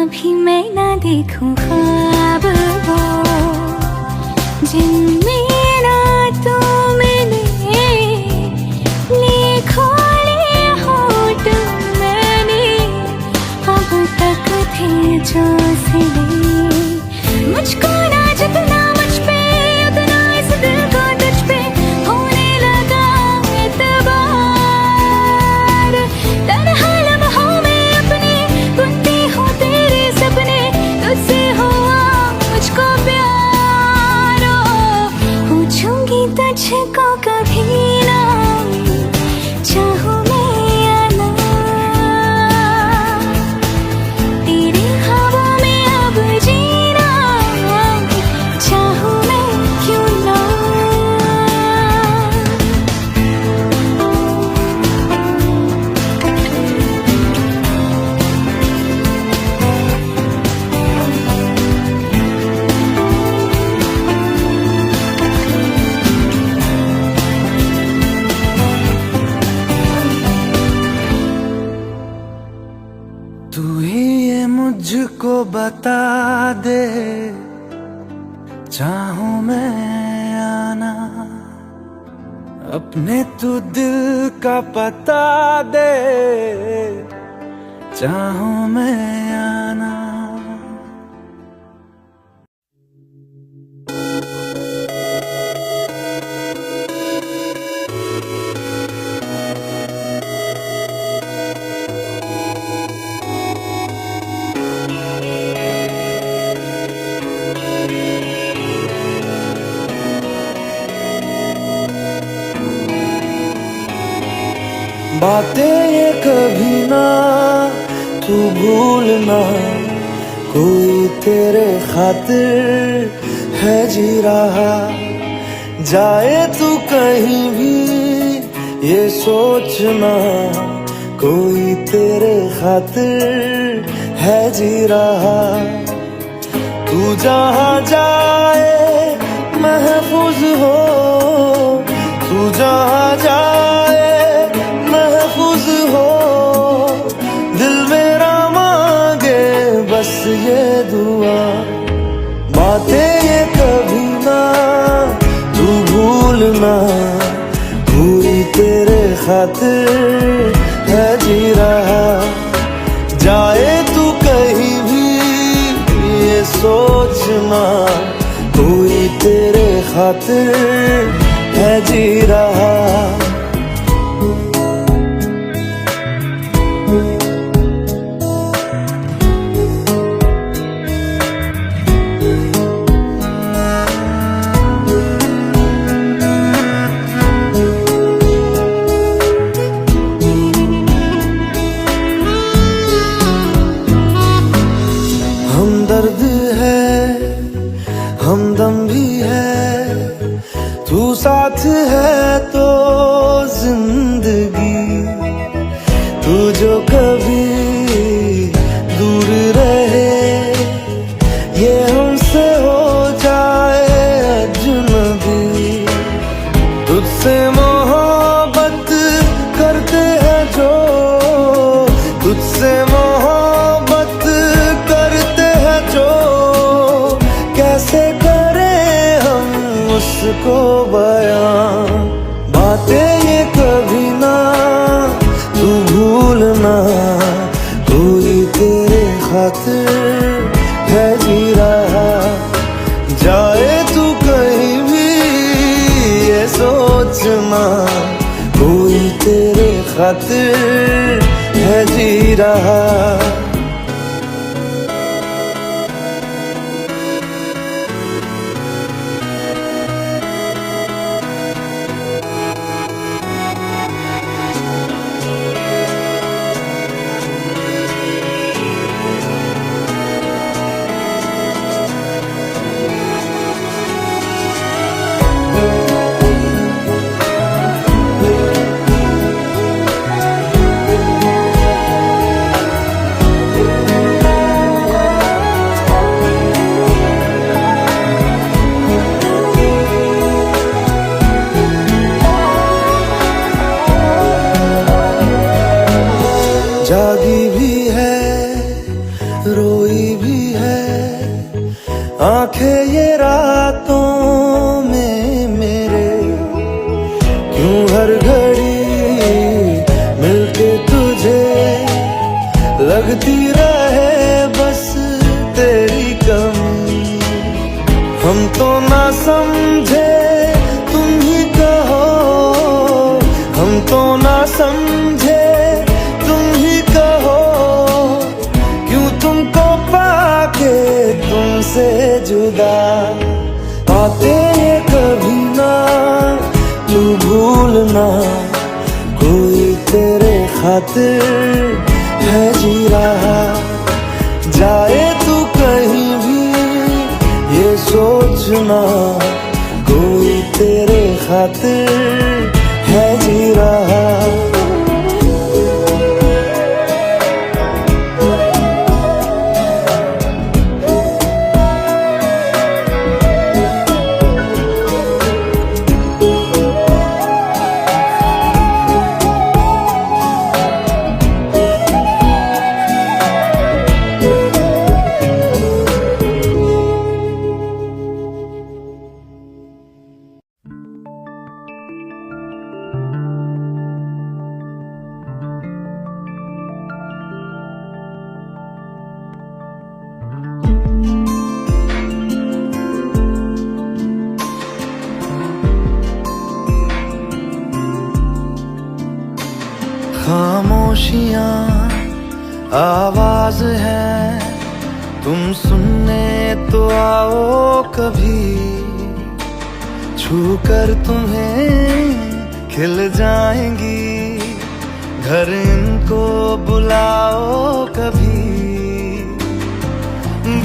अभी मैं ना देखूं ख्वाब वो जिनमें ना तू मिले, लिखो जो सिले। मुझको ना जितना मुझ पे उतना इस दिल को तुझ पे होने लगा एतबार। तन्हा लम्हों में अपने बुनती हूँ तेरे सपने, तुझसे हुआ मुझको प्यार। पूछूंगी तुझको कभी ना, चाहूं तू ही ये मुझको बता दे, चाहूं मैं आना, अपने तू दिल का पता दे, चाहूं मैं आना। बातें ये कभी ना तू भूलना, कोई तेरे खातिर है जी रहा। जाए तू कहीं भी ये सोचना, कोई तेरे खातिर है जी रहा। तू जहाँ जाए महफूज हो, तू जहाँ जाए महफूज हो। दिल मेरा मांगे बस ये दुआ, बातें ये कभी ना तू भूलना, कोई तेरे खातिर है जी रहा। जाए तू कहीं भी ये सोचना, कोई तेरे खातिर है जी रहा। हमदर्द है, हमदम भी है, तू साथ है तो कभी दूर रहे, ये हमसे हो जाए अजनबी। तुझसे मोहब्बत करते हैं जो, तुझसे मोहब्बत करते हैं जो, कैसे करें हम उसको बयां। बातें ये कभी ना तू भूलना, कोई तेरे खातिर है जी रहा। जाए तू कहीं भी ये सोचना, कोई तेरे खातिर है जी रहा। जागी भी है रोई भी है आंखें ये रातों में मेरे, क्यों हर घड़ी मिलके तुझे लगती रहे बस तेरी कमी। हम तो ना समझे तुम ही कहो, हम तो ना समझे तुमसे जुदा। बातें ये कभी ना तू भूलना, कोई तेरे खातिर है जी रहा। जाए तू कहीं भी ये सोचना, कोई तेरे खातिर है जी रहा। खामोशियाँ आवाज है, तुम सुनने तो आओ कभी। छूकर तुम्हें खिल जाएंगी, घर इनको बुलाओ कभी।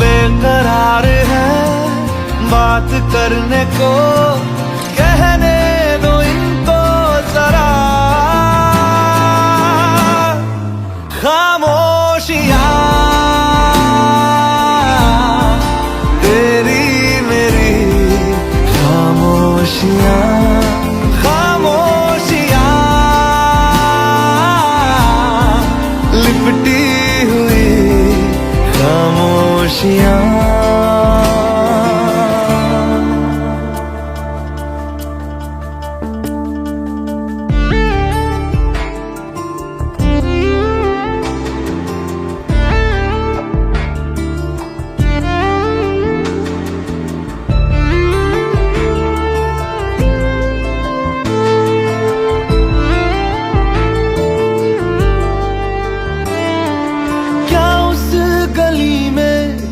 बेकरार है बात करने को, कहने दो इनको जरा। खामोशियाँ तेरी मेरी खामोशियाँ, खामोशियाँ लिपटी हुई खामोशियाँ।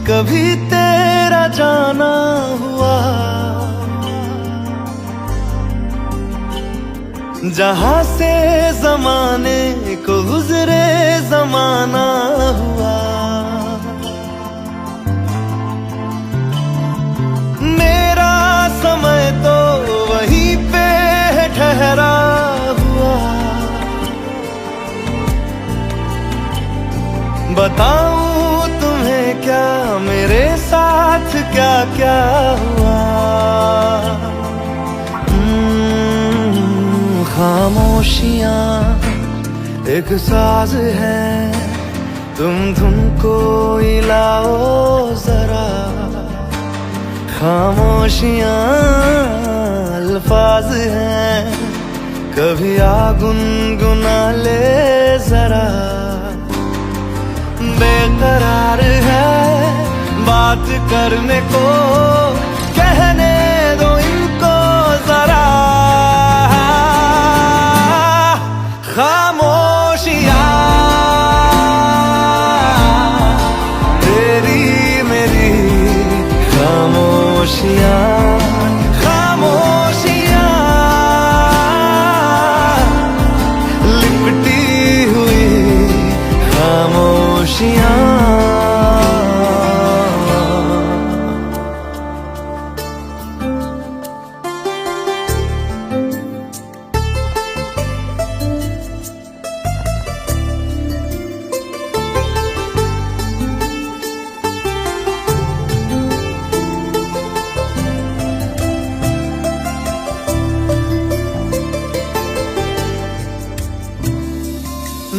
कभी तेरा जाना हुआ, जहां से जमाने को गुजरे जमाना हुआ। मेरा समय तो वहीं पे ठहरा हुआ। बताऊं तुम्हें क्या मेरे साथ क्या क्या हुआ। खामोशियां एक साज है, तुम धुन को हिलाओ जरा। खामोशियां अल्फाज हैं, कभी आ गुनगुना ले जरा। बेकरार है बात करने को, कहने दो इनको जरा। खामोशियां तेरी मेरी खामोशियां, खामोशियां लिपटी हुई खामोशियां।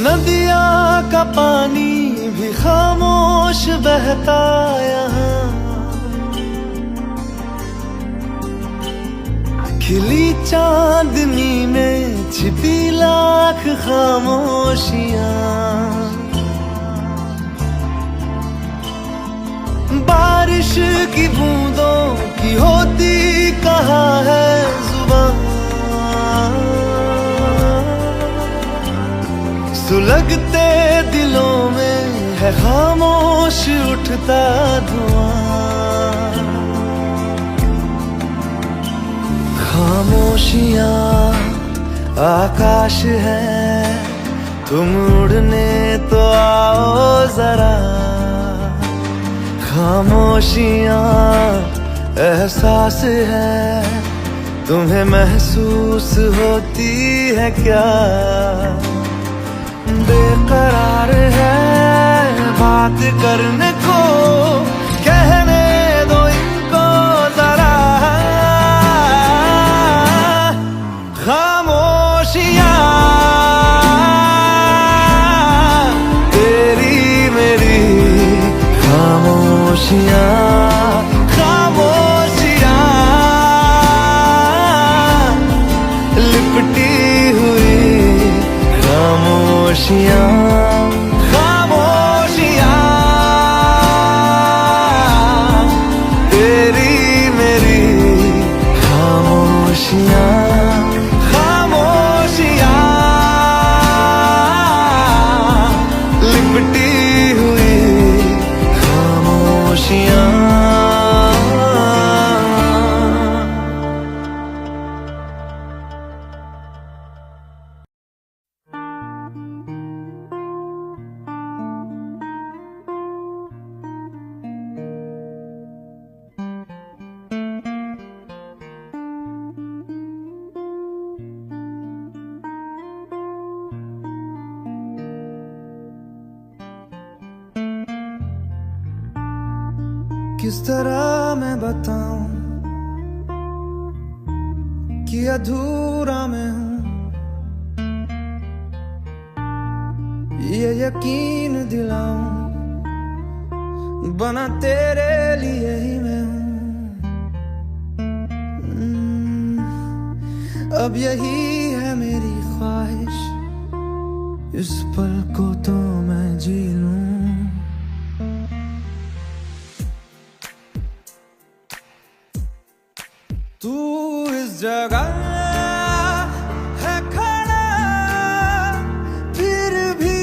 नदियाँ का पानी भी खामोश बहता यहाँ, खिली चांदनी में छिपी लाख खामोशियाँ। बारिश की बूंदों की होती कहाँ है जुबान, सुलगते दिलों में है खामोश उठता धुआं। खामोशियां आकाश है, तुम उड़ने तो आओ जरा। खामोशियां एहसास है, तुम्हें महसूस होती है क्या। बेकरार है बात करने को, कहने दो इनको जरा। खामोशियां तेरी मेरी खामोशियां, खामोशियां लिपटी हुई खामोशियां, खामोशियां तेरी मेरी खामोशियां, खामोशियां लिपटी हुई खामोशियां। किस तरह मैं बताऊं कि अधूरा मैं हूं, ये यकीन दिलाऊं बना तेरे लिए ही मैं हूं। अब यही है मेरी ख्वाहिश, इस पल को तो मैं जी लूं। तू इस जगह है खड़ा, फिर भी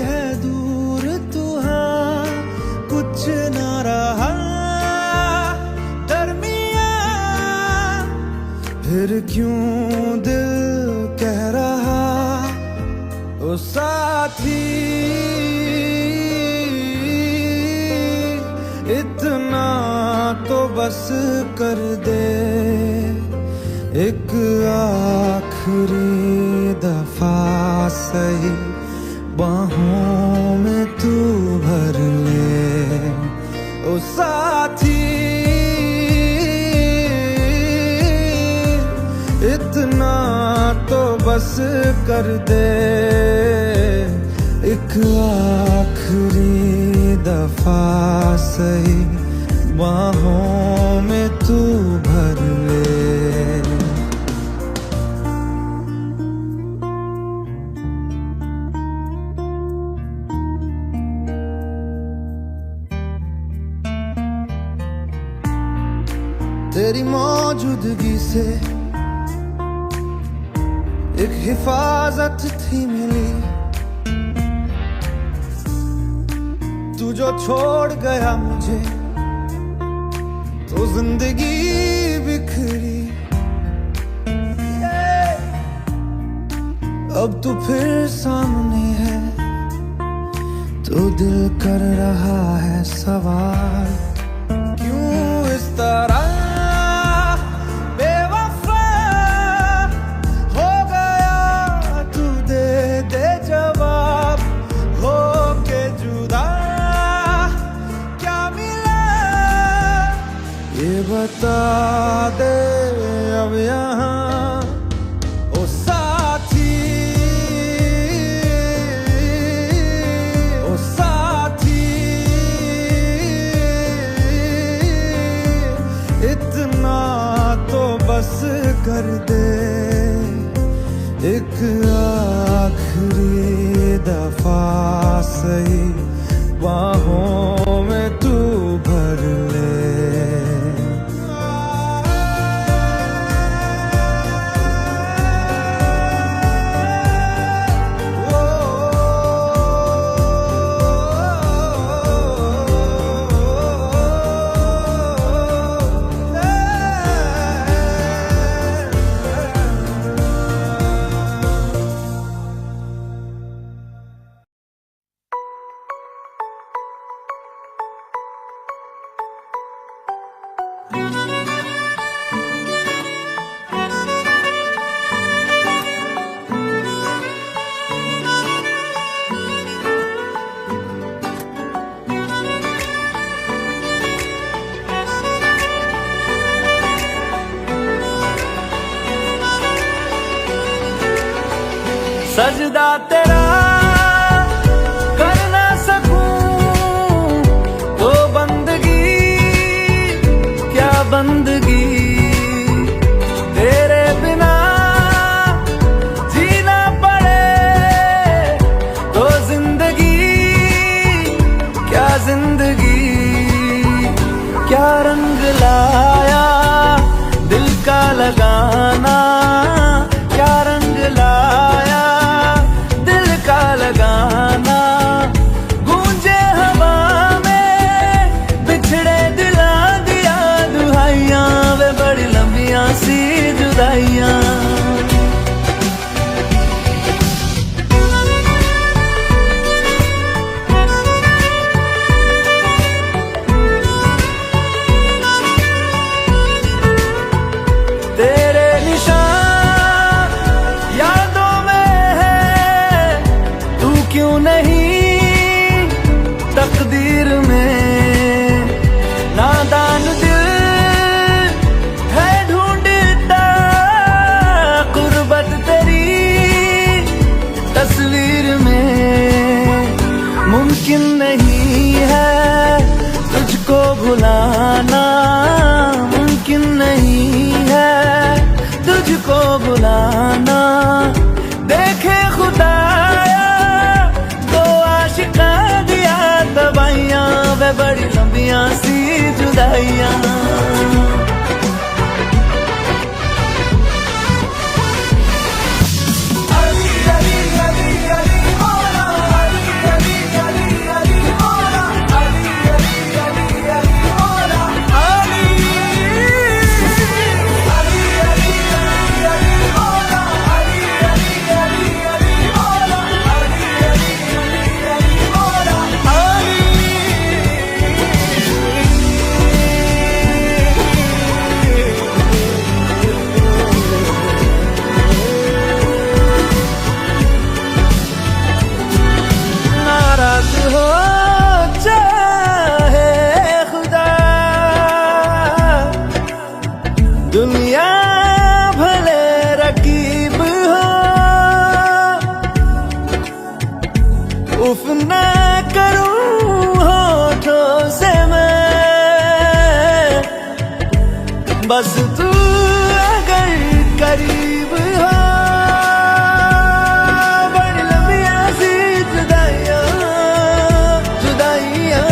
है दूर तू। हाँ कुछ न रहा दरमियां, फिर क्यों दिल कह रहा ओ साथी। इतना तो बस कर दे, एक आखिरी दफा सही बाहों में तू साथी इतना तो बस कर दे, एक आखिरी दफा सही बाहों में तू भर ले। तेरी मौजूदगी से एक हिफाजत थी मिली, तू जो छोड़ गया मुझे तो जिंदगी बिखरी। अब तू फिर सामने है तो दिल कर रहा है सवाल, क्यों इस तरह बता दे अब यहाँ ओ साथी, ओ साथी इतना तो बस कर दे, एक आखिरी दफा सही बाहों में तू भर ले। सजदा तेरा कर ना सकूं तो बंदगी क्या बंदगी, तेरे बिना जीना पड़े तो जिंदगी क्या जिंदगी। क्या रंग लाया दिल का लगाना, क्या रंग लाया लगाना, गूंजे हवा में बिछड़े दिला दिया दुहाइयां, वे बड़ी लंबियां सी जुदाइयां। तेरे निशान यादों में है, तू क्यों नहीं तकदीर में, नादान दिल है ढूंढता कुर्बत तेरी तस्वीर में। मुमकिन नहीं है तुझको भुलाना, मुमकिन नहीं है तुझको भुलाना, देखे खुदाया तो आशिका दिया दवाइयां, वे बड़ी लंबियां सी जुदाइयां। बस तू अगर करीब हो, बड़ी लंबियां सी जुदाइयां, जुदाइयां,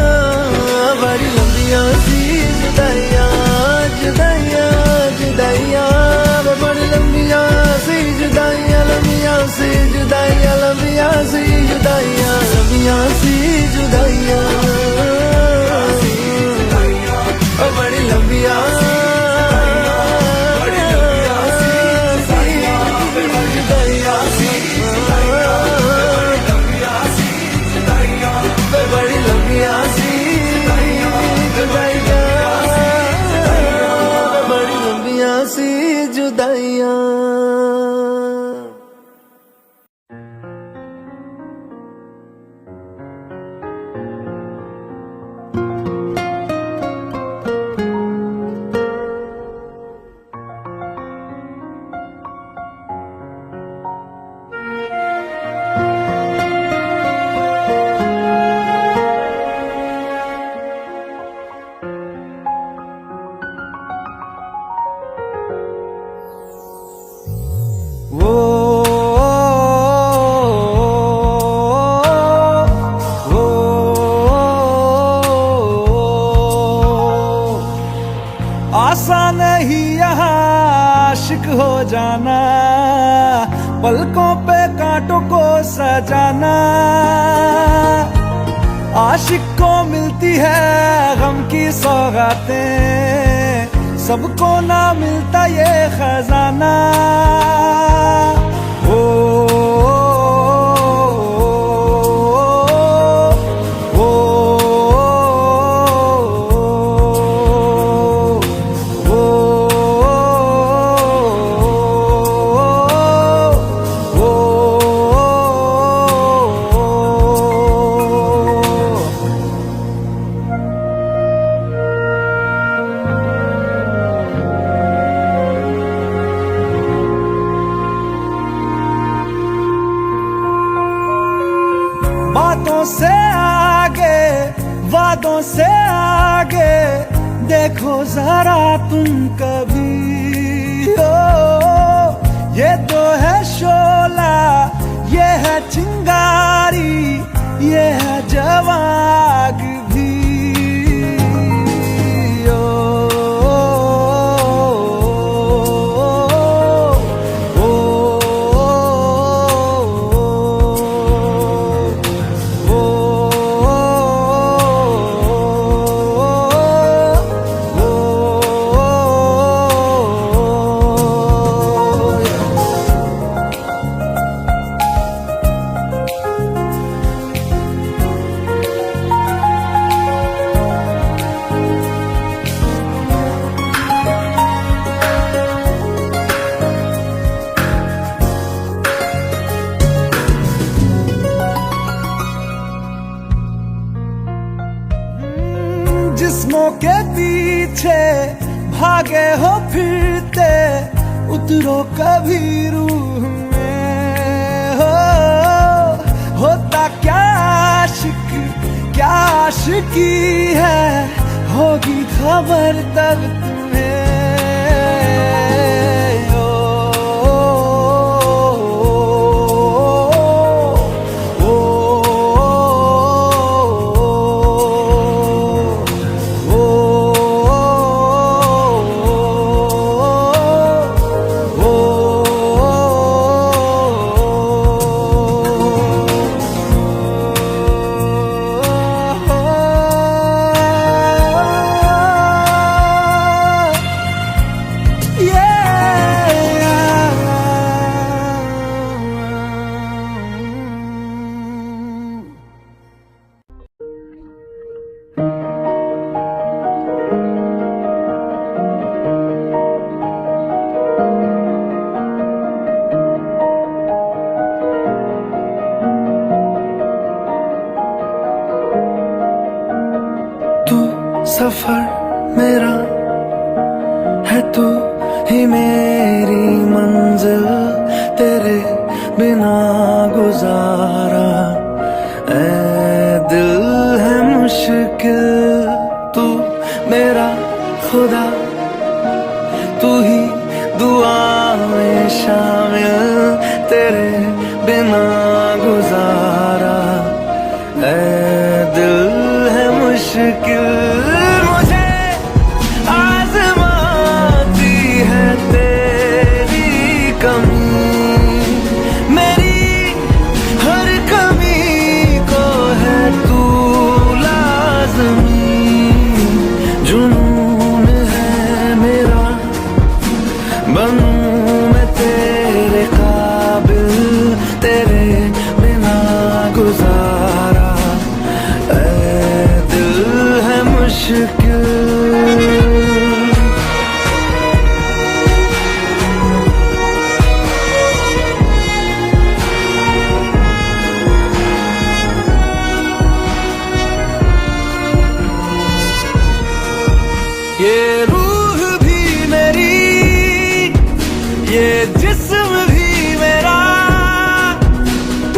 बड़ी लंबियां सी जुदाइयां, जुदाइयां, जुदाइयां, बड़ी लंबियां सी जुदाइयां, लंबियां सी जुदाइयां, लंबियां सी जुदाइयां, लंबियां सी जुदाइयां, बड़ी लंबियां जुदाइयां। आसान नहीं यहाँ आशिक हो जाना, पलकों पे कांटों को सजाना। आशिक को मिलती है गम की सौगातें, सबको ना मिलता ये खजाना। ओ बातों से आगे, वादों से आगे, देखो जरा तुम कभी। ओ ये तो है शोला, ये है चिंगारी, ये है जवाग भी। जिस्मों के पीछे भागे हो फिरते, उतरो कभी रूह में। होता क्या आशिक, क्या आशिकी है, होगी खबर तब तुम्हें। सफर मेरा है, तू ही मेरी मंजिल, तेरे बिना गुजारा ऐ दिल है मुश्किल। तू मेरा खुदा बिना गुजारा। ऐ दिल है मुश्किल मुझे आजमाती है तेरी कमी, मेरी हर कमी को है तू लाज़मी। जुनून है मेरा बनूं मैं तेरे काबिल, तेरे बिना गुजारा। ऐ दिल है मुश्किल। ये रूह भी मेरी, ये जिस्म भी मेरा,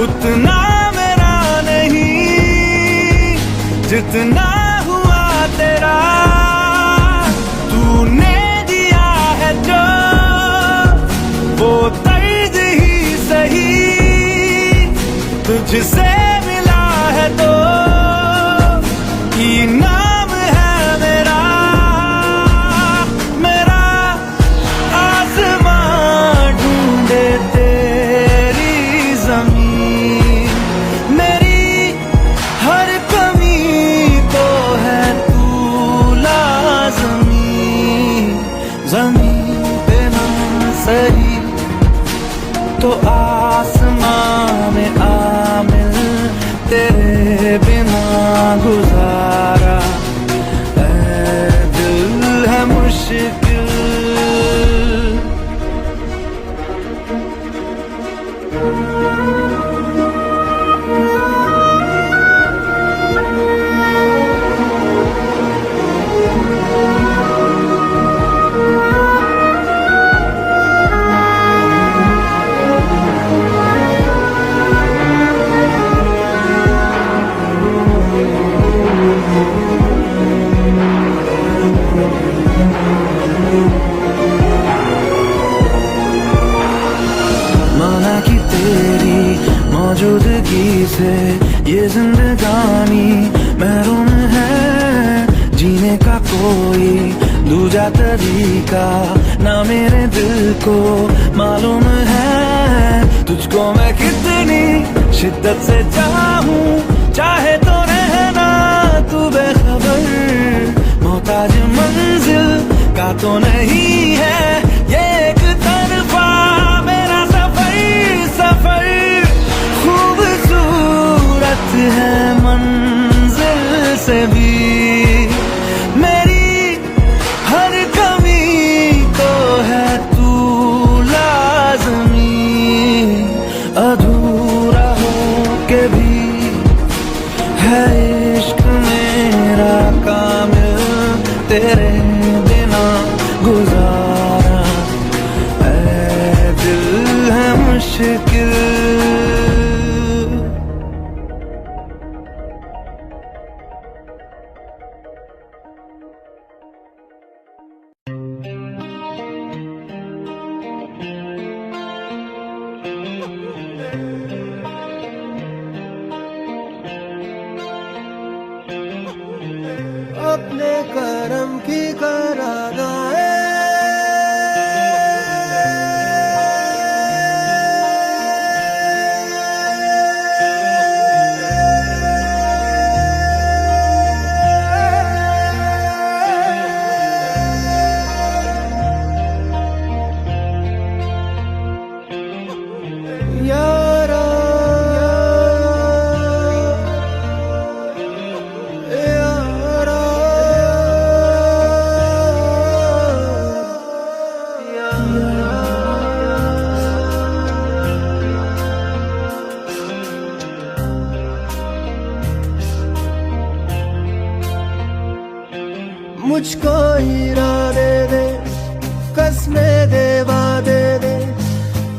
उतना मेरा नहीं जितना हुआ तेरा। तूने दिया है जो वो तर्ज ही सही, तुझसे मिला है तो इनाम है मेरा। मेरा आसमां ढूंढे तेरी ज़मीन, मेरी हर कमी तो है तू लाज़मी। ज़मीन पे ना सही तो आसमां में आमिल, तेरे बिना गुजारा। ऐ दिल है मुश्किल। माना कि तेरी मौजूदगी से ये जिंदगानी महरूम है, जीने का कोई दूजा तरीका ना मेरे दिल को मालूम है। तुझको मैं कितनी शिद्दत से चाहूं, चाहे तो रहना तू बेखबर। मोहताज मंजिल का तो नहीं है ये एक तरफा मेरा सफर। सफर खूबसूरत है मंजिल से भी, मेरी हर कमी तो है तू लाज़मी। अधूरा हो के भी है इश्क मेरा कामिल, तेरे बिना गुजारा। ऐ दिल है मुश्किल। अपने करम की करादाए यारा मुझको इरादे दे, कसमें दे, वादे दे,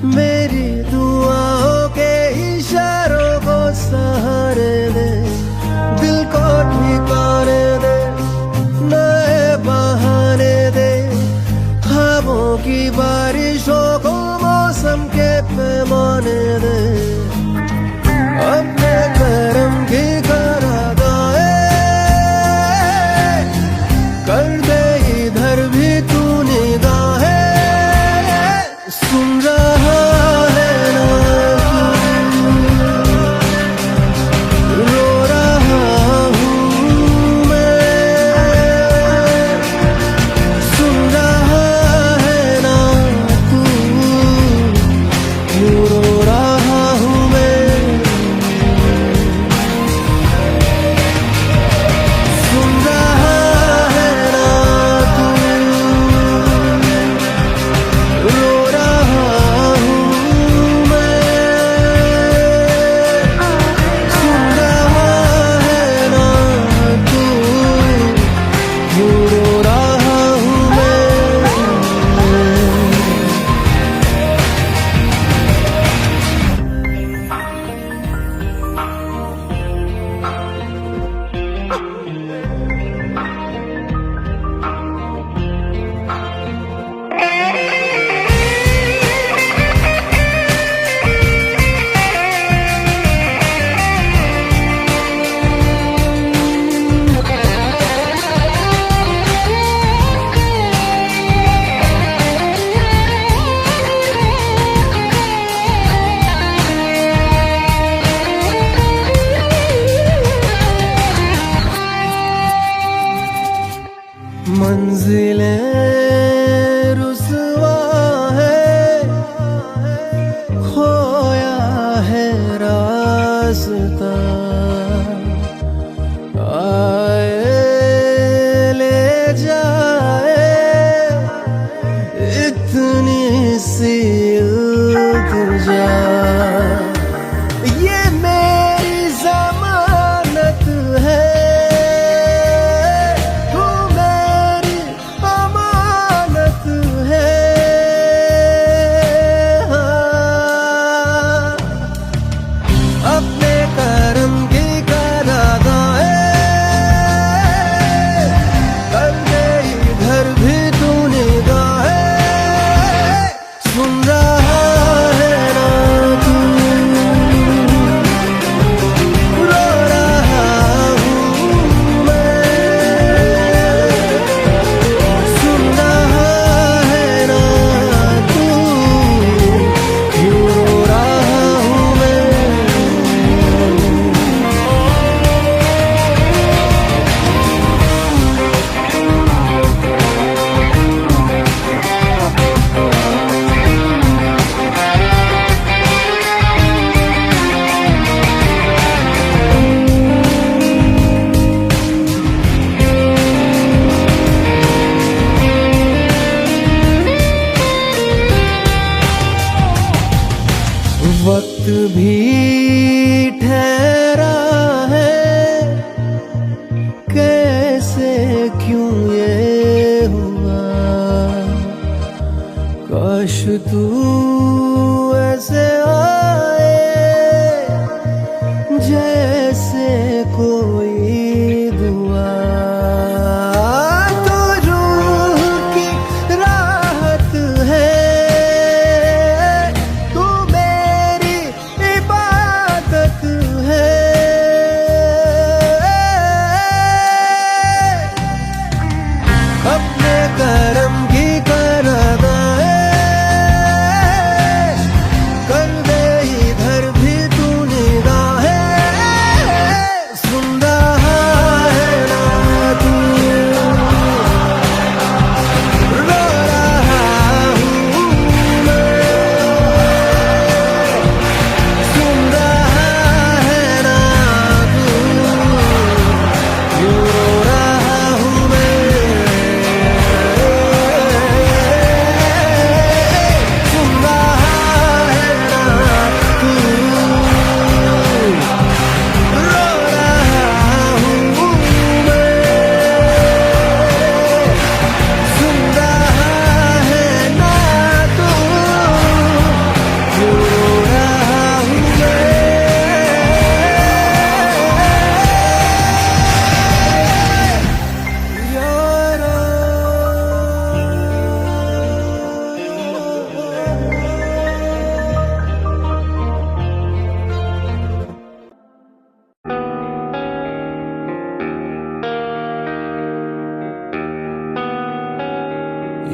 मेरी दुआओं के इशारों को सहारे दे। दिल को ठिकाने दे, नए बहाने दे, ख्वाबों की बारिशों को मौसम के पैमाने दे। मंजिलें रुसवा है, खोया है रास्ता, आए ले जाए इतनी सी इल्तिजा। ये मेरी जमानत है, तू मेरी अमानत है। हाँ, अपने करम की करादाए कर दे इधर भी तू निगाहें। सुन रहा है ना तू, रो रहा हूँ मैं। सुन रहा है ना तू, क्यों रो रहा हूँ मैं। वक्त भी ठहरा है, कैसे क्यों ये हुआ। काश तू ऐसे आए जैसे कोई दुआ। तो रूह की राहत है, तू मेरी इबादत है। अपने करम की करादाए कर दे इधर भी तू निगाहें। सुन रहा है ना तू, रो रहा हूँ मैं। सुन रहा है ना तू, क्यों रो रहा हूँ मैं। सुन रहा है ना तू, रो रहा हूँ मैं। सुन रहा है ना तू, क्यों रो रहा हूँ मैं। यारा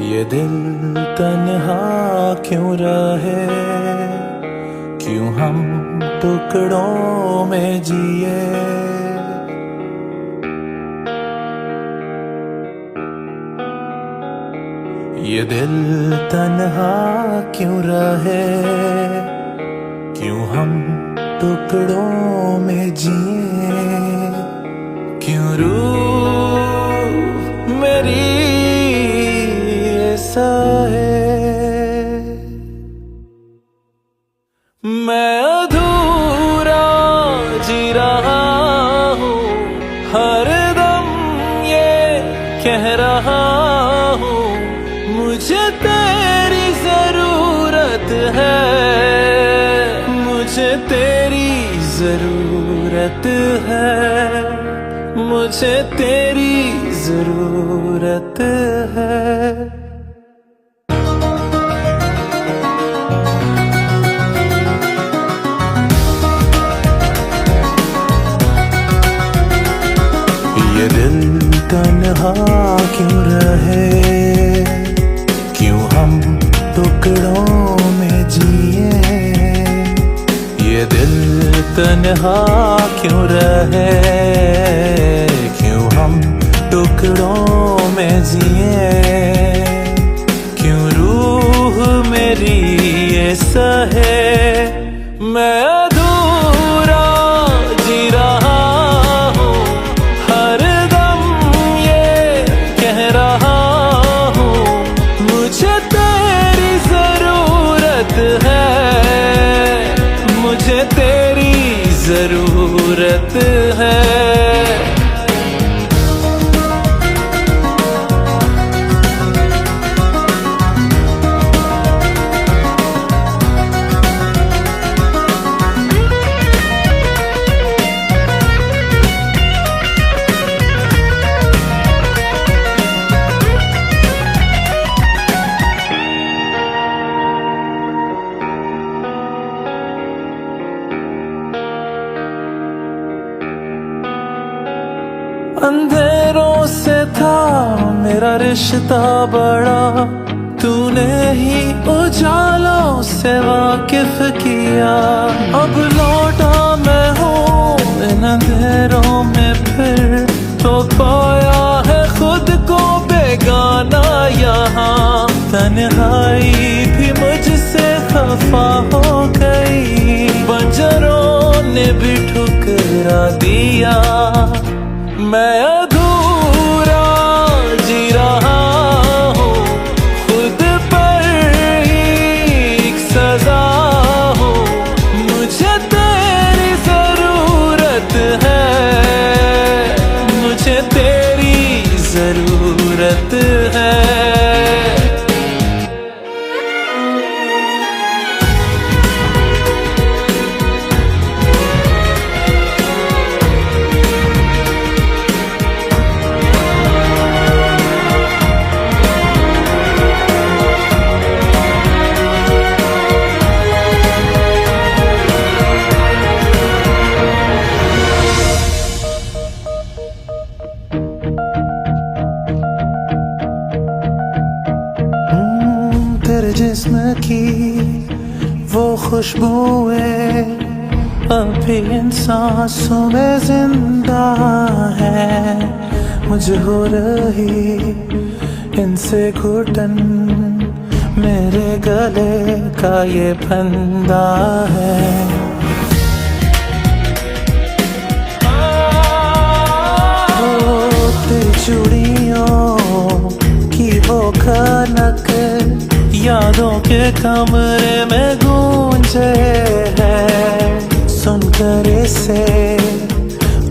ये दिल तन्हा क्यों रहे, क्यों हम टुकड़ों में जिए। ये दिल तन्हा क्यों रहे, क्यों हम टुकड़ों में जिए। क्यों रूह मेरी ऐसा है, मैं अधूरा जी रहा हूँ। हर दम ये कह रहा हूँ, मुझे तेरी जरूरत है। मुझे तेरी जरूरत है, मुझे तेरी जरूरत है। ये दिल तन्हा क्यों रहे, क्यों हम टुकड़ों में जिए। ये दिल तन्हा क्यों रहे, क्यों हम टुकड़ों में जिए। अंधेरों से था मेरा रिश्ता बड़ा, तूने ही उजालों से वाकिफ किया। अब लौटा मैं हूँ इन अंधेरों में फिर, तो पाया है खुद को बेगाना यहाँ। तन्हाई भी मुझसे खफा हो गई, बंजरों ने भी ठुकरा दिया। मैं अधूरा जी रहा हूँ, खुद पर ही एक सजा हो। मुझे तेरी जरूरत है, मुझे तेरी जरूरत है। तेरे जिस्म की वो खुशबुएं अभी इन सांसों में जिंदा है। मुझे हो रही इनसे घुटन, मेरे गले का ये फंदा है। तेरी चूड़ियों की वो खनक यादों के कमरे में गूंजे है। सुनकर इसे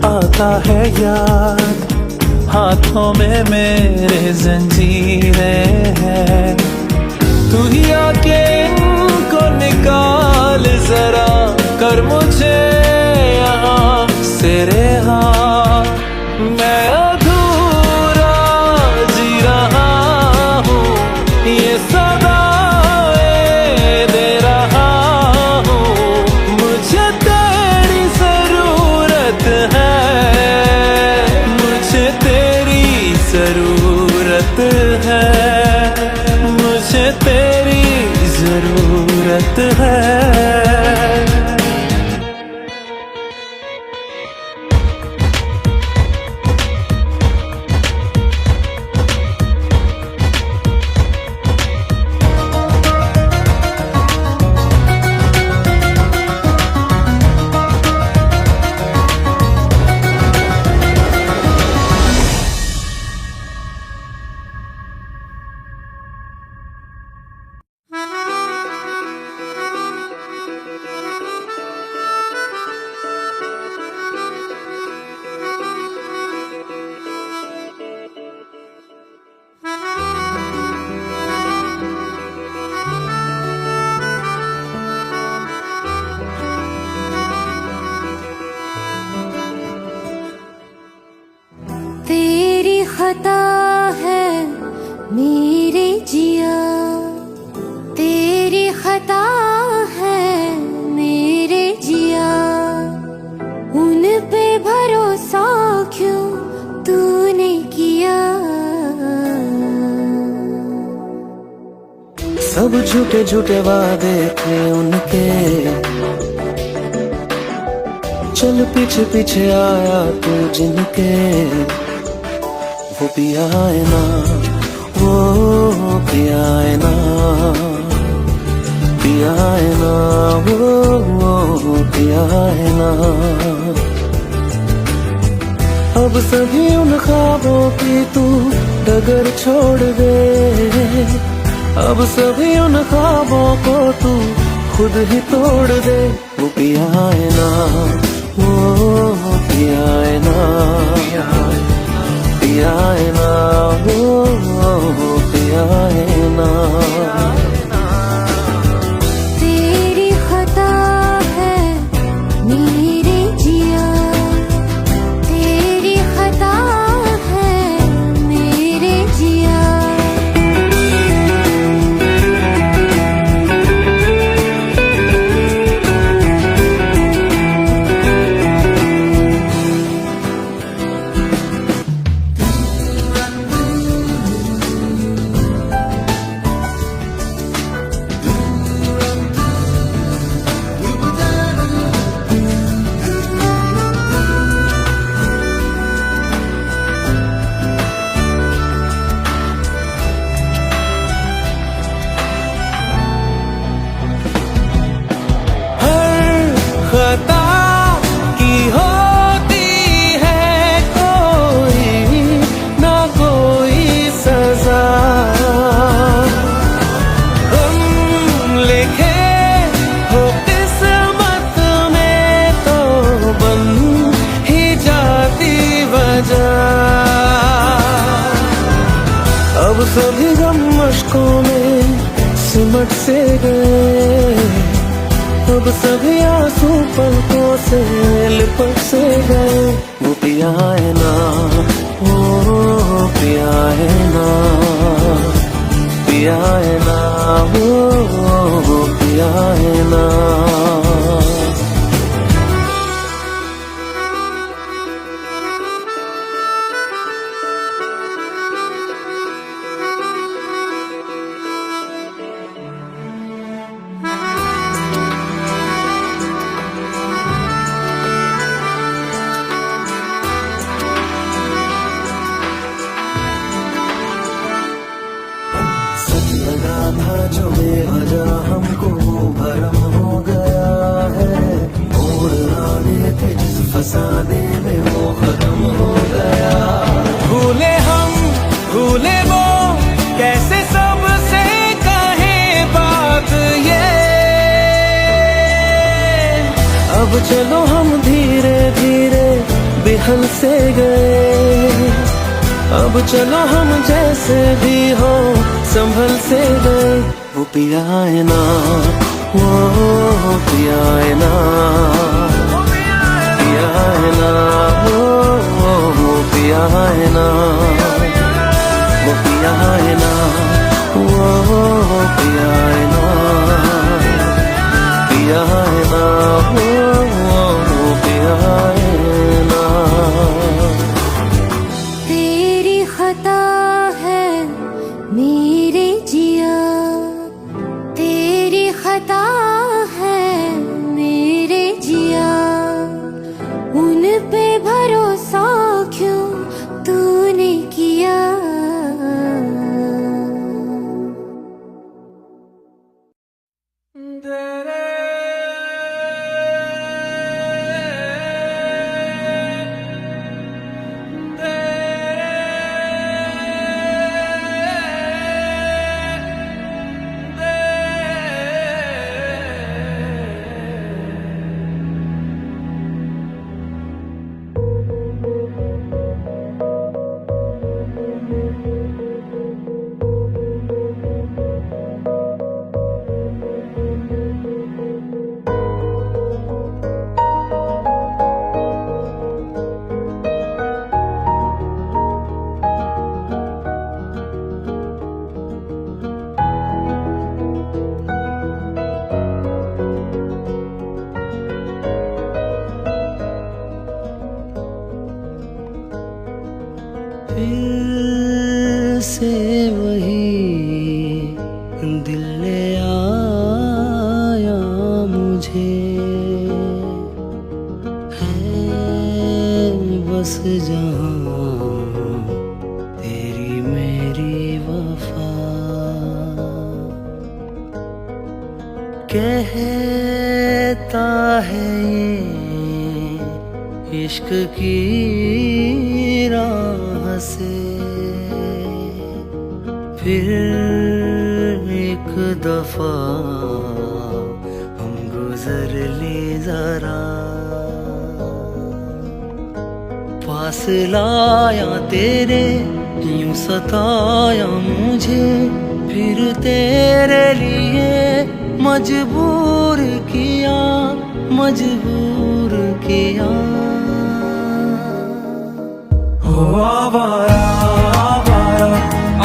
आता है याद, हाथों में मेरे जंजीरें हैं। तू ही आके इनको निकाल जरा, कर मुझे यहाँ से रिहा। मैं अधूरा जी रहा हूँ, ये सदाएं दे रहा हूँ। मुझे तेरी जरूरत है, मुझे तेरी जरूरत है, मुझे तेरी जरूरत है। तेरी खता है मेरे जिया, तेरी खता है मेरे जिया। उन पे भरोसा क्यों तूने किया? सब झूठे झूठे वादे थे उनके, चल पीछे पीछे आया तू जिनके। वो पिया है ना, वो पिया है ना, पिया है ना, वो पिया है ना। अब सभी उन ख्वाबों की तू डगर छोड़ दे, अब सभी उन ख्वाबों को तू खुद ही तोड़ दे। वो पिया है ना, वो पिया है ना, पिया है ना, वो पिया है ना। तेरी खता है मेरे जिया, तेरी खता है मेरे जिया। जा। अब सभी गम मशकों में सिमट से गए, अब सभी आंसू पलकों से लिपट से गए। वो पिया है ना, वो पिया है ना, पिया है ना, वो पिया है ना। सच लगा था जो बेवजह हमको भरम हो गया है, मोड़ आने थे जिस फसाने में वो खत्म हो गया। भूले हम भूले वो, कैसे सबसे कहे बात ये। अब चलो हम धीरे धीरे बिहल से गए, अब चलो हम जैसे भी हो संभल से गए। वो पिया है ना, वो पिया है ना, पिया है ना, वो पिया है ना, वो पिया है ना, वो पिया है ना, पिया है ना, वो पिया है ना। तेरी खता है मेरे जिया, तेरी खता है मेरे जिया। उन पे भरोसा क्यों तूने किया। फिर से वही दिल ले आया मुझे, है बस जहाँ तेरी मेरी वफा। कहता है ये इश्क की राह से, फिर एक दफा हम गुजर ले जरा। पास लाया तेरे यूं सताया मुझे, फिर तेरे लिए मजबूर किया, मजबूर किया। हो आवारा आवारा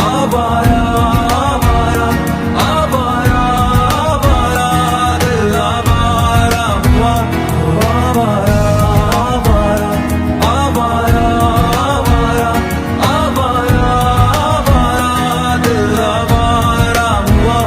आवारा आवारा आवारा आवारा दिल आवारा हुआ। हो आवारा आवारा आवारा आवारा आवारा आवारा दिल आवारा हुआ।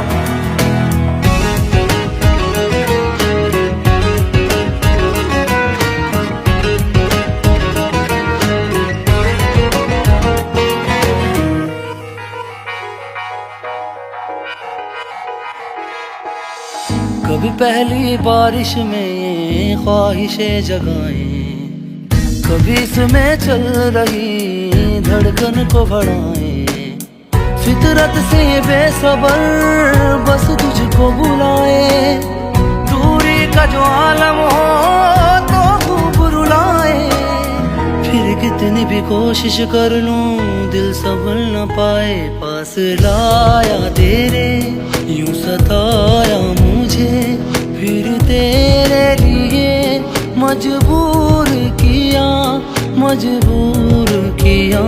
कभी पहली बारिश में ख्वाहिशें जगाएं, कभी इसमें चल रही धड़कन को बढ़ाएं। फितरत से बेसबर बस तुझको बुलाए, दूरी का जो आलम हो तो खूब रुलाए। फिर कितनी भी कोशिश कर लूं दिल संभल न पाए पास लाया तेरे, यूं सताया मुझे फिर तेरे लिए मजबूर किया, मजबूर किया।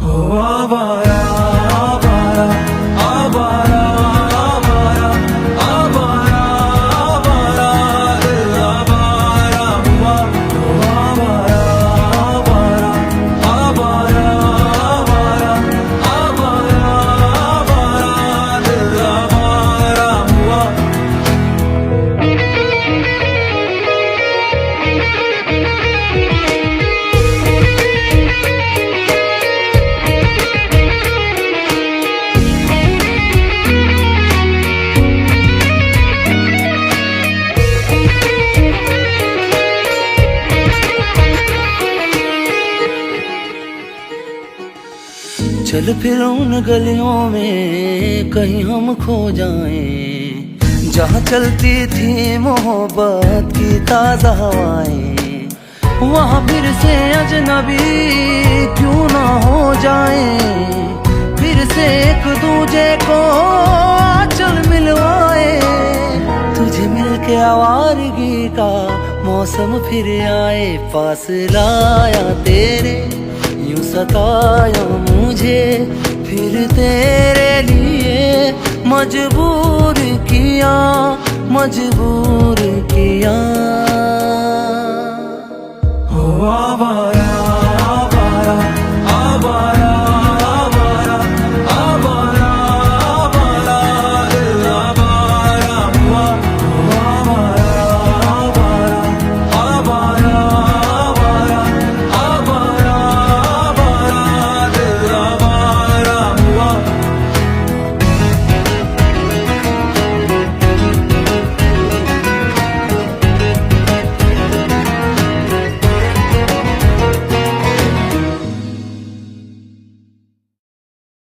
हो आवारा आवारा आवारा आवारा आवारा आवारा दिल आवारा हुआ। हो आवारा आवारा आवारा आवारा आवारा आवारा दिल आवारा हुआ। चल फिर उन गलियों में कहीं हम खो जाएं, जहाँ चलती थी मोहब्बत की ताज़ा हवाएं। वहाँ फिर से अजनबी क्यों ना हो जाएं, फिर से एक दूजे को चल मिलवाए। तुझे मिलके आवारगी का मौसम फिर आए, पास लाया तेरे, यूं सताया मुझे फिर तेरे लिए मजबूर किया, मजबूर किया। हो आवारा